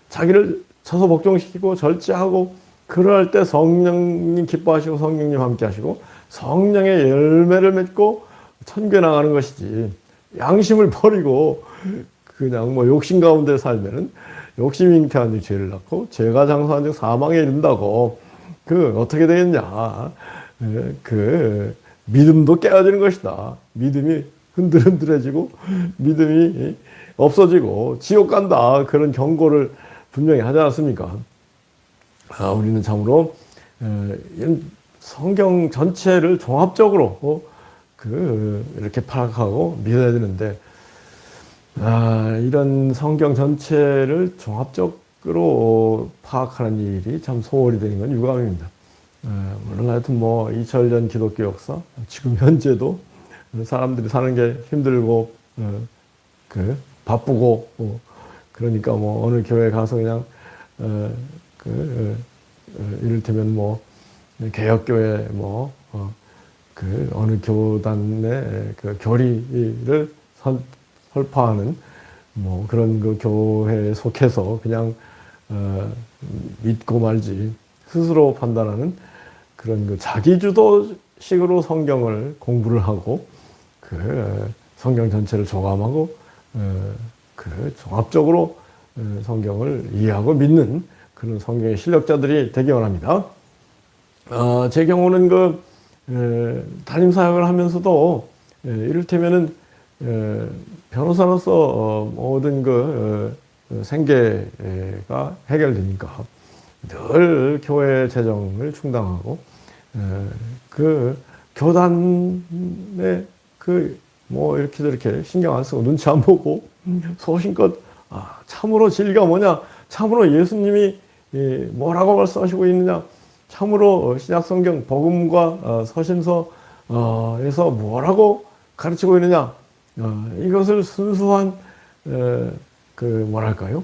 자기를 처소 복종시키고 절제하고 그럴 때 성령님 기뻐하시고 성령님 함께하시고 성령의 열매를 맺고 천국에 나가는 것이지. 양심을 버리고 그냥 욕심 가운데 살면은 욕심이 잉태한 즉 죄를 낳고 죄가 장성한 즉 사망에 이른다고. 어떻게 되겠냐. 믿음도 깨어지는 것이다. 믿음이 흔들흔들해지고 믿음이 없어지고 지옥 간다. 그런 경고를 분명히 하지 않았습니까? 우리는 참으로 이런 성경 전체를 종합적으로 이렇게 파악하고 믿어야 되는데 이런 성경 전체를 종합적으로 파악하는 일이 참 소홀히 되는 건 유감입니다. 물론 하여튼 2000년 기독교 역사, 지금 현재도 사람들이 사는 게 힘들고 바쁘고 그러니까 어느 교회 가서 그냥 이를테면 개혁교회 어느 교단의 교리를 설파하는 그런 그 교회에 속해서 그냥 믿고 말지 스스로 판단하는 그런 자기주도식으로 성경을 공부를 하고 성경 전체를 종합하고 종합적으로 성경을 이해하고 믿는 그런 성경의 실력자들이 되기 원합니다. 제 경우는 담임 사역을 하면서도 이를테면은 변호사로서 모든 생계가 해결되니까 늘 교회 재정을 충당하고 교단에 이렇게 저렇게 신경 안 쓰고 눈치 안 보고 소신껏 참으로 진리가 뭐냐, 참으로 예수님이 뭐라고 말씀하시고 있느냐, 참으로 신약성경 복음과 서신서에서 뭐라고 가르치고 있느냐, 이것을 순수한 그 뭐랄까요,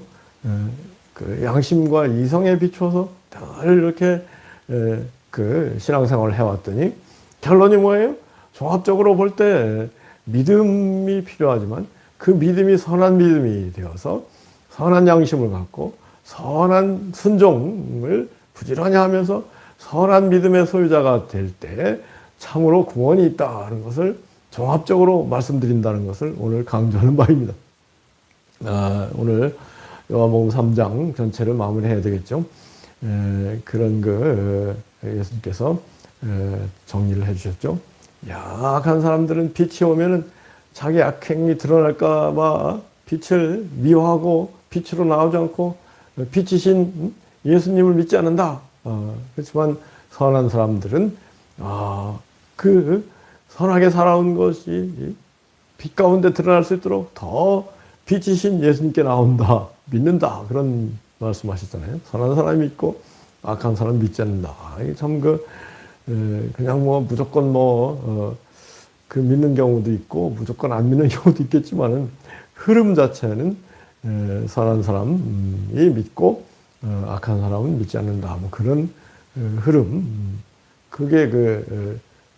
그 양심과 이성에 비춰서 늘 이렇게 그 신앙생활을 해왔더니 결론이 뭐예요? 종합적으로 볼 때 믿음이 필요하지만 그 믿음이 선한 믿음이 되어서 선한 양심을 갖고 선한 순종을 부지런히 하면서 선한 믿음의 소유자가 될 때 참으로 구원이 있다는 것을 종합적으로 말씀드린다는 것을 오늘 강조하는 바입니다. 오늘 요한복음 3장 전체를 마무리해야 되겠죠. 그런 예수님께서 정리를 해주셨죠. 약한 사람들은 빛이 오면은 자기 악행이 드러날까봐 빛을 미워하고 빛으로 나오지 않고 빛이신 예수님을 믿지 않는다. 그렇지만 선한 사람들은 그 선하게 살아온 것이 빛 가운데 드러날 수 있도록 더 빛이신 예수님께 나온다, 믿는다, 그런 말씀하셨잖아요. 선한 사람이 믿고 악한 사람 믿지 않는다. 이게 참 그냥 뭐 무조건 그 믿는 경우도 있고 무조건 안 믿는 경우도 있겠지만은 흐름 자체는 선한 사람이 믿고 악한 사람은 믿지 않는다. 뭐 그런 흐름, 그게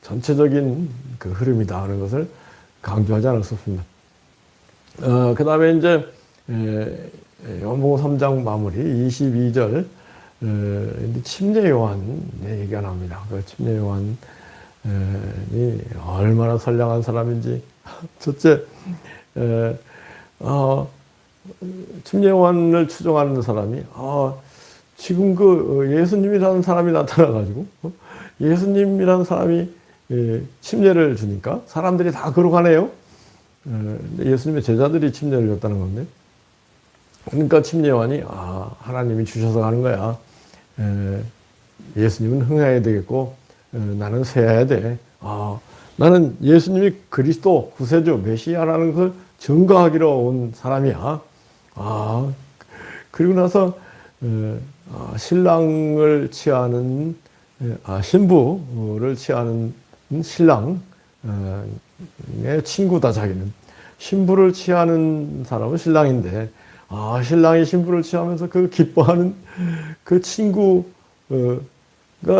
전체적인 그 흐름이다 하는 것을 강조하지 않을 수 없습니다. 그 다음에 이제 요한복음 3장 마무리 22절 침례 요한의 얘기가 나옵니다. 그 침례 요한이 얼마나 선량한 사람인지. 첫째, 침례 요한을 추종하는 사람이 지금 예수님이라는 사람이 나타나가지고 예수님이라는 사람이 침례를 주니까 사람들이 다 그러고 가네요. 예수님의 제자들이 침례를 줬다는 건데, 그러니까 침례 요한이 하나님이 주셔서 가는 거야. 예수님은 흥해야 되겠고 나는 쇠해야 돼. 나는 예수님이 그리스도 구세주 메시아라는 것을 증거하기로 온 사람이야. 그리고 나서 신랑을 취하는 신부를 취하는 신랑의 친구다. 자기는 신부를 취하는 사람은 신랑인데 신랑이 신부를 취하면서 그 기뻐하는 그 친구가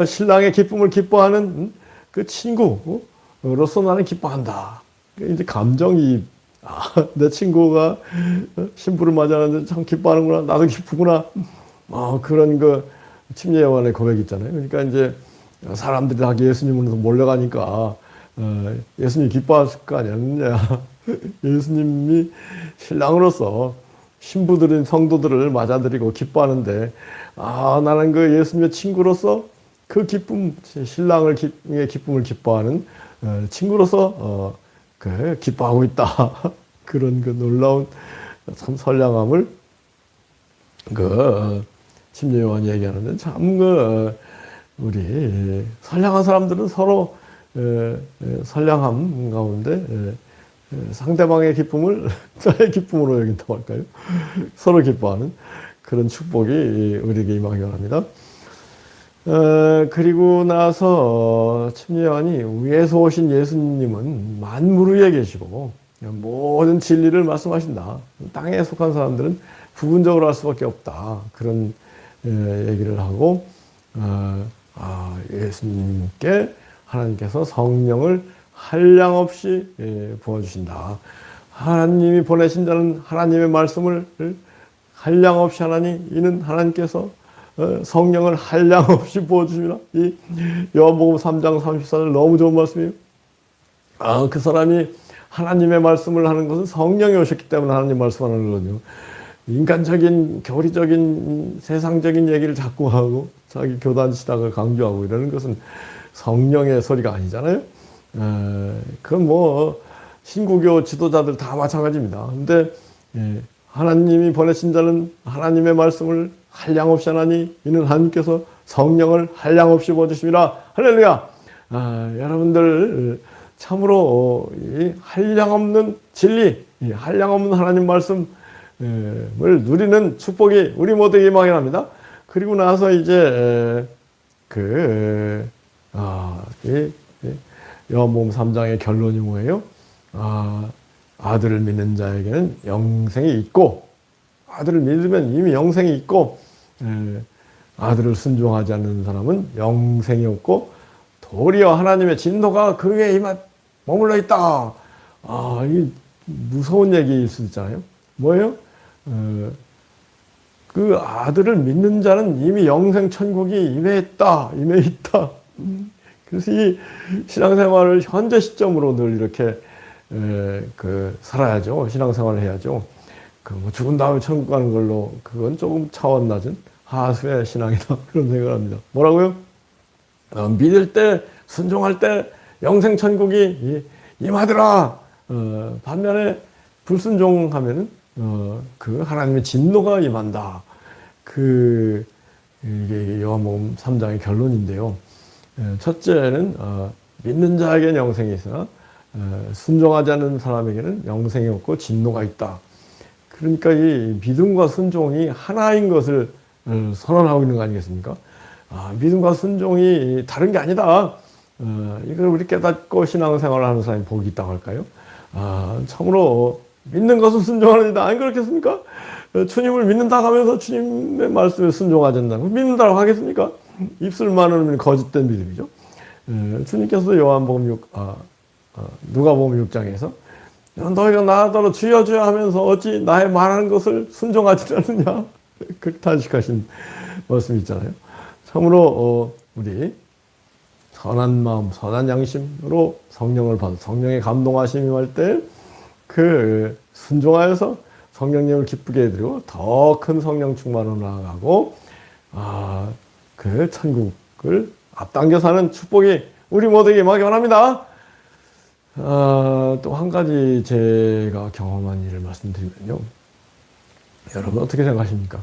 신랑의 기쁨을 기뻐하는 그 친구로서 나는 기뻐한다. 이제 감정이 내 친구가 신부를 맞이하는데 참 기뻐하는구나, 나도 기쁘구나. 그런 침례 요한의 고백이 있잖아요. 그러니까 이제 사람들이 다 예수님으로 몰려가니까 예수님이 기뻐하실 거 아니었느냐. 예수님이 신랑으로서 신부들인 성도들을 맞아들이고 기뻐하는데 나는 그 예수님의 친구로서 그 기쁨, 신랑의 기쁨을 기뻐하는 친구로서 기뻐하고 있다. 그런 놀라운 참 선량함을 침례 요한이 얘기하는데, 참 우리 선량한 사람들은 서로 선량함 가운데 상대방의 기쁨을 나의 기쁨으로 여긴다고 할까요? 서로 기뻐하는 그런 축복이 우리에게 임하기 바랍니다. 그리고 나서 침례 요한이 위에서 오신 예수님은 만물 위에 계시고 모든 진리를 말씀하신다. 땅에 속한 사람들은 부분적으로 할 수밖에 없다. 그런 얘기를 하고 예수님께 하나님께서 성령을 한량없이 부어주신다. 하나님이 보내신 자는 하나님의 말씀을 한량없이 하나니 이는 하나님께서 성령을 한량없이 부어주십니다. 이 요한복음 3장 34절 너무 좋은 말씀이에요. 그 사람이 하나님의 말씀을 하는 것은 성령이 오셨기 때문에 하나님 말씀하는 거거든요. 인간적인, 교리적인, 세상적인 얘기를 자꾸 하고 자기 교단 신학을 강조하고 이러는 것은 성령의 소리가 아니잖아요. 그건 신구교 지도자들 다 마찬가지입니다. 근데 하나님이 보내신 자는 하나님의 말씀을 한량없이 하나니 이는 하나님께서 성령을 한량없이 부어주십니다. 할렐루야. 여러분들 참으로 이 한량없는 진리, 이 한량없는 하나님 말씀을 누리는 축복이 우리 모두에게 임하게 합니다. 그리고 나서 이제 요한복음 3장의 결론이 뭐예요? 아들을 믿는 자에게는 영생이 있고, 아들을 믿으면 이미 영생이 있고, 아들을 순종하지 않는 사람은 영생이 없고, 도리어 하나님의 진노가 그에게 머물러 있다. 이 무서운 얘기일 수 있잖아요. 뭐예요? 그 아들을 믿는 자는 이미 영생 천국이 임해 있다. 그래서 이 신앙생활을 현재 시점으로 늘 이렇게 살아야죠. 신앙생활을 해야죠. 뭐 죽은 다음에 천국 가는 걸로 그건 조금 차원 낮은 하수의 신앙이다. 그런 생각을 합니다. 뭐라고요? 믿을 때, 순종할 때 영생 천국이 임하더라. 반면에 불순종하면은 그 하나님의 진노가 임한다. 이게 요한복음 3장의 결론인데요. 첫째는 믿는 자에게는 영생이 있으나 순종하지 않는 사람에게는 영생이 없고 진노가 있다. 그러니까 이 믿음과 순종이 하나인 것을 선언하고 있는 거 아니겠습니까? 믿음과 순종이 다른 게 아니다. 이걸 우리 깨닫고 신앙생활을 하는 사람이 복이 있다고 할까요? 참으로 믿는 것은 순종하는 이다. 안 그렇겠습니까? 주님을 믿는다고 하면서 주님의 말씀에 순종하지 않는다. 믿는다고 하겠습니까? 입술만은 거짓된 믿음이죠. 주님께서 요한복음 누가복음 6장에서 너희가 나더러 주여 주여 하면서 어찌 나의 말하는 것을 순종하지 않느냐. 그렇게 탄식하신 말씀이 있잖아요. 참으로 우리 선한 마음, 선한 양심으로 성령을 받아 성령의 감동하심이 임할 때 순종하여서 성령님을 기쁘게 해드리고 더 큰 성령 충만으로 나아가고 그 천국을 앞당겨 사는 축복이 우리 모두에게 임하기 원합니다. 또 한 가지 제가 경험한 일을 말씀드리면요. 여러분 어떻게 생각하십니까?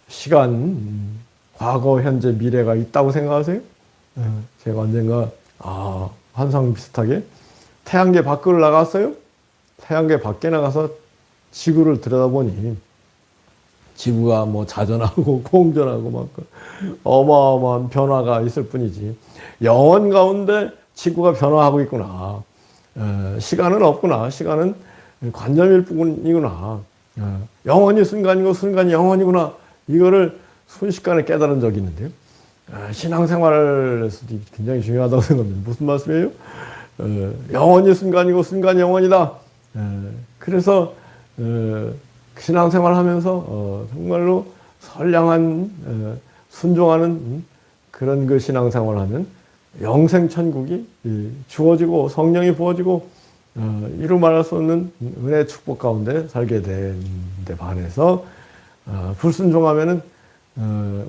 시간, 과거, 현재, 미래가 있다고 생각하세요? 제가 언젠가 환상 비슷하게 태양계 밖으로 나갔어요. 태양계 밖에 나가서 지구를 들여다보니 지구가 뭐 자전하고 공전하고 막 어마어마한 변화가 있을 뿐이지 영원 가운데 지구가 변화하고 있구나. 시간은 없구나. 시간은 관념일 뿐이구나. 영원히 순간이고 순간이 영원이구나. 이거를 순식간에 깨달은 적이 있는데요. 신앙생활에서도 굉장히 중요하다고 생각합니다. 무슨 말씀이에요? 영원히 순간이고 순간이 영원이다. 그래서 신앙생활 하면서 정말로 선량한 순종하는 그런 그 신앙생활을 하면 영생 천국이 주어지고 성령이 부어지고 이루 말할 수 없는 은혜의 축복 가운데 살게 되는데 반해서 불순종하면은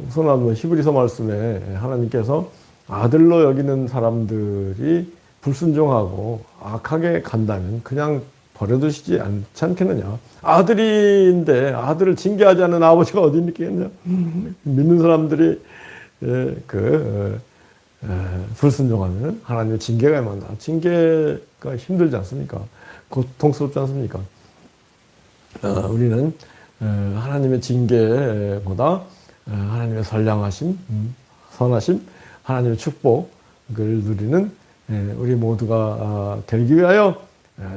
우선 히브리서 말씀에 하나님께서 아들로 여기는 사람들이 불순종하고 악하게 간다면 그냥 버려두시지 않지 않겠느냐. 아들인데 아들을 징계하지 않는 아버지가 어디 있겠냐. 믿는 사람들이 불순종하면 하나님의 징계가 임한다. 징계가 힘들지 않습니까? 고통스럽지 않습니까? 우리는 하나님의 징계보다 하나님의 선량하심, 선하심, 하나님의 축복을 누리는 우리 모두가 되기 위하여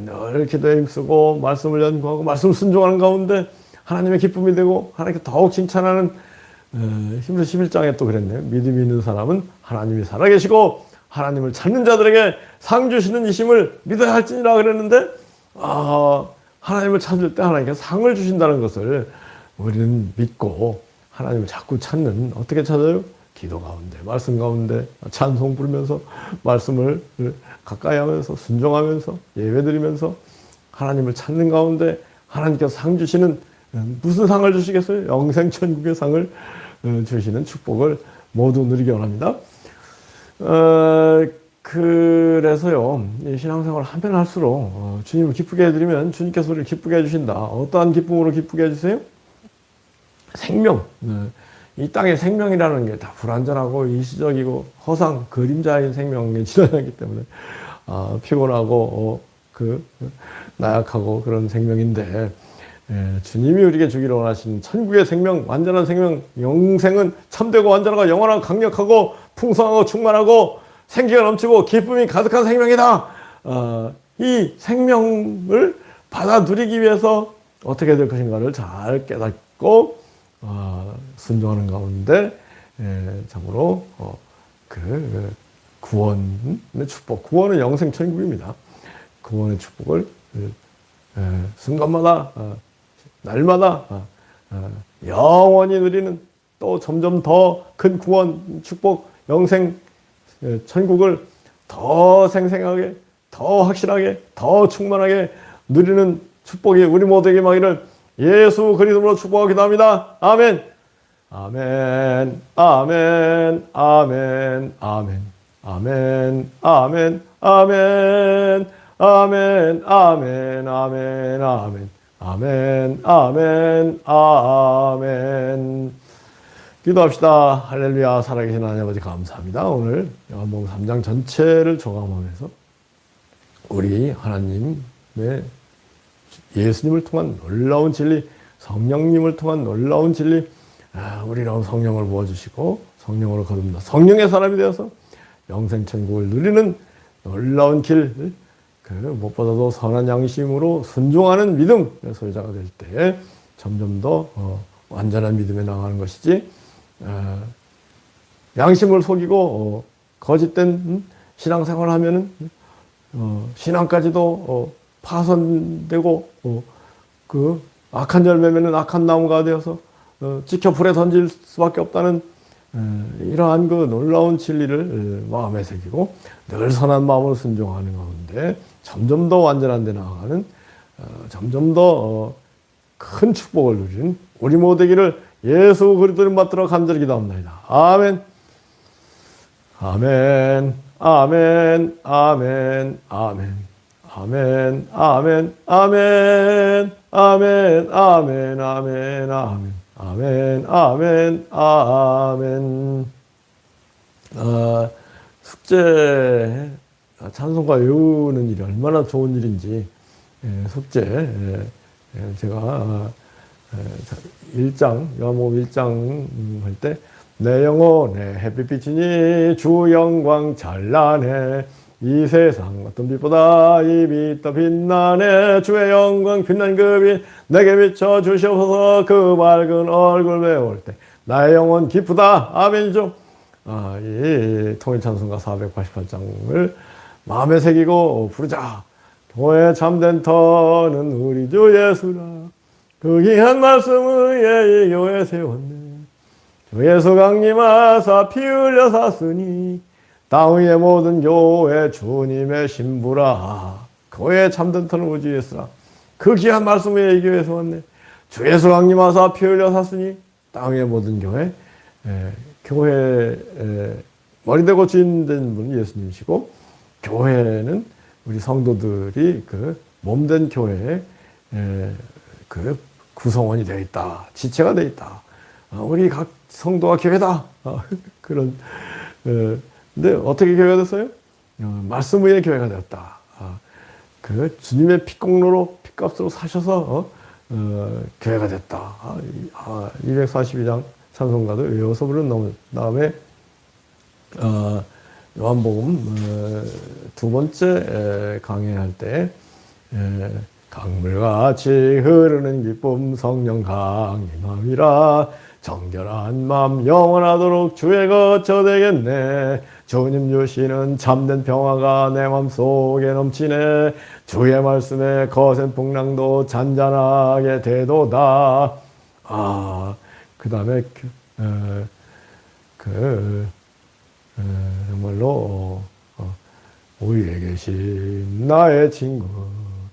늘 기도에 힘쓰고 말씀을 연구하고 말씀을 순종하는 가운데 하나님의 기쁨이 되고 하나님께 더욱 칭찬하는 히브리서 11장에 또 그랬네요. 믿음이 있는 사람은 하나님이 살아계시고 하나님을 찾는 자들에게 상 주시는 이심을 믿어야 할지니라 그랬는데 하나님을 찾을 때 하나님께서 상을 주신다는 것을 우리는 믿고 하나님을 자꾸 찾는 어떻게 찾아요? 기도 가운데 말씀 가운데 찬송 부르면서 말씀을 가까이 하면서 순종하면서 예배드리면서 하나님을 찾는 가운데 하나님께서 상 주시는 무슨 상을 주시겠어요? 영생 천국의 상을 주시는 축복을 모두 누리기 원합니다. 그래서요, 신앙생활을 하면 할수록 주님을 기쁘게 해드리면 주님께서 우리를 기쁘게 해주신다. 어떠한 기쁨으로 기쁘게 해주세요? 생명. 이 땅의 생명이라는 게 다 불완전하고 일시적이고 허상, 그림자인 생명에 지나가기 때문에 피곤하고 나약하고 그런 생명인데 주님이 우리에게 주기를 원하시는 천국의 생명, 완전한 생명, 영생은 참되고 완전하고 영원하고 강력하고 풍성하고 충만하고 생기가 넘치고 기쁨이 가득한 생명이다. 이 생명을 받아 누리기 위해서 어떻게 될 것인가를 잘 깨닫고 순종하는 가운데 참으로 그 구원의 축복, 구원은 영생 천국입니다. 구원의 축복을 순간마다 날마다 영원히 누리는, 또 점점 더 큰 구원, 축복, 영생 천국을 더 생생하게, 더 확실하게, 더 충만하게 누리는 축복이 우리 모두에게 임하기를 예수 그리스도로 축복하고 기도합니다. 아멘. 아멘. 아멘. 아멘. 아멘. 아멘. 아멘. 아멘. 아멘. 아멘. 아멘. 아멘. 아멘. 아멘. 아멘. 기도합시다. 할렐루야. 살아계신 하나님 아버지 감사합니다. 오늘 요한복음 3장 전체를 종합하면서 우리 하나님의 예수님을 통한 놀라운 진리, 성령님을 통한 놀라운 진리, 우리로 성령을 부어주시고 성령으로 거듭나 성령의 사람이 되어서 영생천국을 누리는 놀라운 길, 무엇보다도 선한 양심으로 순종하는 믿음 소유자가 될 때 점점 더 완전한 믿음에 나가는 것이지, 양심을 속이고 거짓된 신앙생활을 하면은 신앙까지도 파손되고 그 악한 열매면은 악한 나무가 되어서 찍혀 불에 던질 수밖에 없다는 이러한 그 놀라운 진리를 마음에 새기고 늘 선한 마음으로 순종하는 가운데 점점 더 완전한 데 나아가는, 점점 더 큰 축복을 누리는 우리 모두 되기를 예수 그리스도를 받들어 간절히 기도합니다. 아멘. 아멘. 아멘. 아멘. 아멘. 아멘. 아멘. 아멘. 아멘. 아멘. 아멘. 아멘. 아멘. 아멘. 아멘. 숙제 찬송가 외우는 일이 얼마나 좋은 일인지, 숙제 제가 1장, 요한복음 1장 할 때 내 영혼에 햇빛이니 주 영광 찬란해, 이 세상 어떤 빛보다 이 빛 더 빛나네, 주의 영광 빛난 그 빛 내게 비춰 주시옵소서, 그 맑은 얼굴 배울 때 나의 영혼 기쁘다. 아멘이죠. 이 통일찬송가 488장을 마음에 새기고 부르자. 교회 참된 터는 우리 주 예수라, 그 귀한 말씀을 이 교회 세웠네. 주 예수 강림하사 피 흘려 샀으니 땅 위의 모든 교회 주님의 신부라. 교회 참된 터는 우리 주 예수라, 그 귀한 말씀을 이 교회 세웠네. 주 예수 강림하사 피 흘려 샀으니 땅 위의 모든 교회, 교회 머리되고 주인 된 분은 예수님이시고, 교회는 우리 성도들이 그 몸된 교회의 그 구성원이 되어 있다, 지체가 되어 있다. 우리 각 성도가 교회다. 그런. 근데 어떻게 교회가 됐어요? 말씀 위에 교회가 되었다. 그 주님의 피공로로 피값으로 사셔서 교회가 됐다. 242장 찬송가도 외워서 부른 다음에 요한복음 두 번째 강해할 때 강물같이 흐르는 기쁨 성령 강림함이라, 정결한 마음 영원하도록 주의 거처 되겠네. 주님 주시는 참된 평화가 내 마음속에 넘치네. 주의 말씀에 거센 풍랑도 잔잔하게 되도다. 그 다음에 정말로 우리에 계신 나의 친구,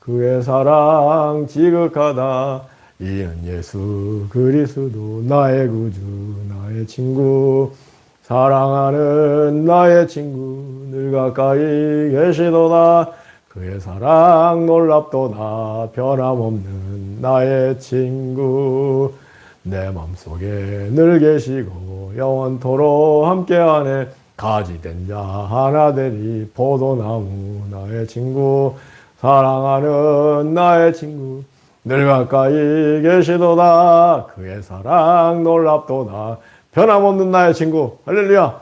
그의 사랑 지극하다. 이는 예수 그리스도 나의 구주, 나의 친구, 사랑하는 나의 친구 늘 가까이 계시도다. 그의 사랑 놀랍도다. 변함없는 나의 친구, 내 맘속에 늘 계시고 영원토록 함께하네. 가지된 자 하나 되리 포도나무 나의 친구, 사랑하는 나의 친구 늘 가까이 계시도다. 그의 사랑 놀랍도다. 변함없는 나의 친구. 할렐루야.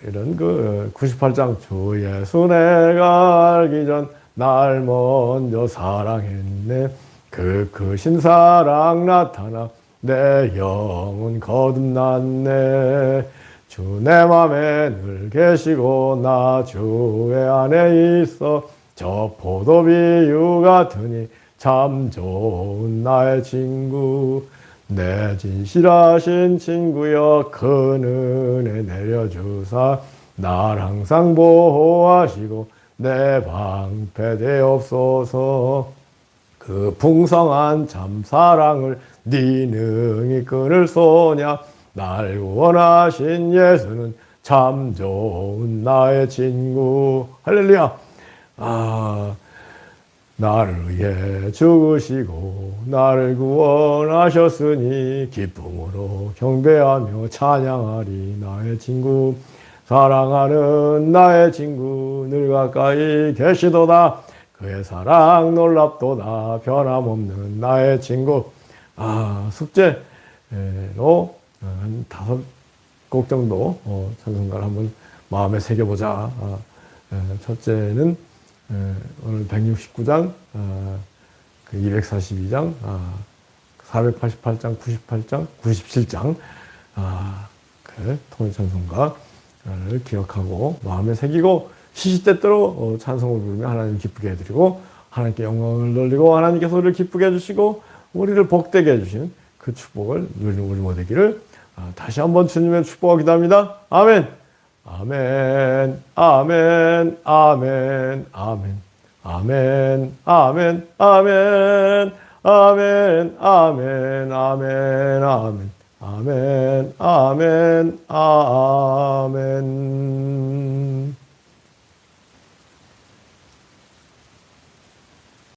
이런 98장 주 예수 내가 알기 전 날 먼저 사랑했네. 그 크신 사랑 나타나 내 영혼 거듭났네. 주 내 맘에 늘 계시고 나 주의 안에 있어 저 포도비유 같으니 참 좋은 나의 친구. 내 진실하신 친구여 큰 은혜 내려주사 날 항상 보호하시고 내 방패 되옵소서. 그 풍성한 참 사랑을 네 능히 끊을 소냐. 날 구원하신 예수는 참 좋은 나의 친구. 할렐루야. 나를 위해 죽으시고 나를 구원하셨으니 기쁨으로 경배하며 찬양하리. 나의 친구 사랑하는 나의 친구 늘 가까이 계시도다. 그의 사랑 놀랍도다. 변함없는 나의 친구. 숙제로 한 5곡 정도 찬송가를 한번 마음에 새겨보자. 첫째는 오늘 169장, 242장, 488장, 98장, 97장, 통일찬송가를 기억하고 마음에 새기고 시시때때로 찬송을 부르며 하나님 기쁘게 해드리고 하나님께 영광을 돌리고 하나님께 소리를 기쁘게 해주시고 우리를 복되게 해주신 그 축복을 누리는 우리 모두 되기를 다시 한번 주님의 축복을 기도합니다. 아멘. 아멘, 아멘, 아멘, 아멘, 아멘, 아멘, 아멘, 아멘, 아멘, 아멘, 아멘, 아멘, 아멘, 아멘.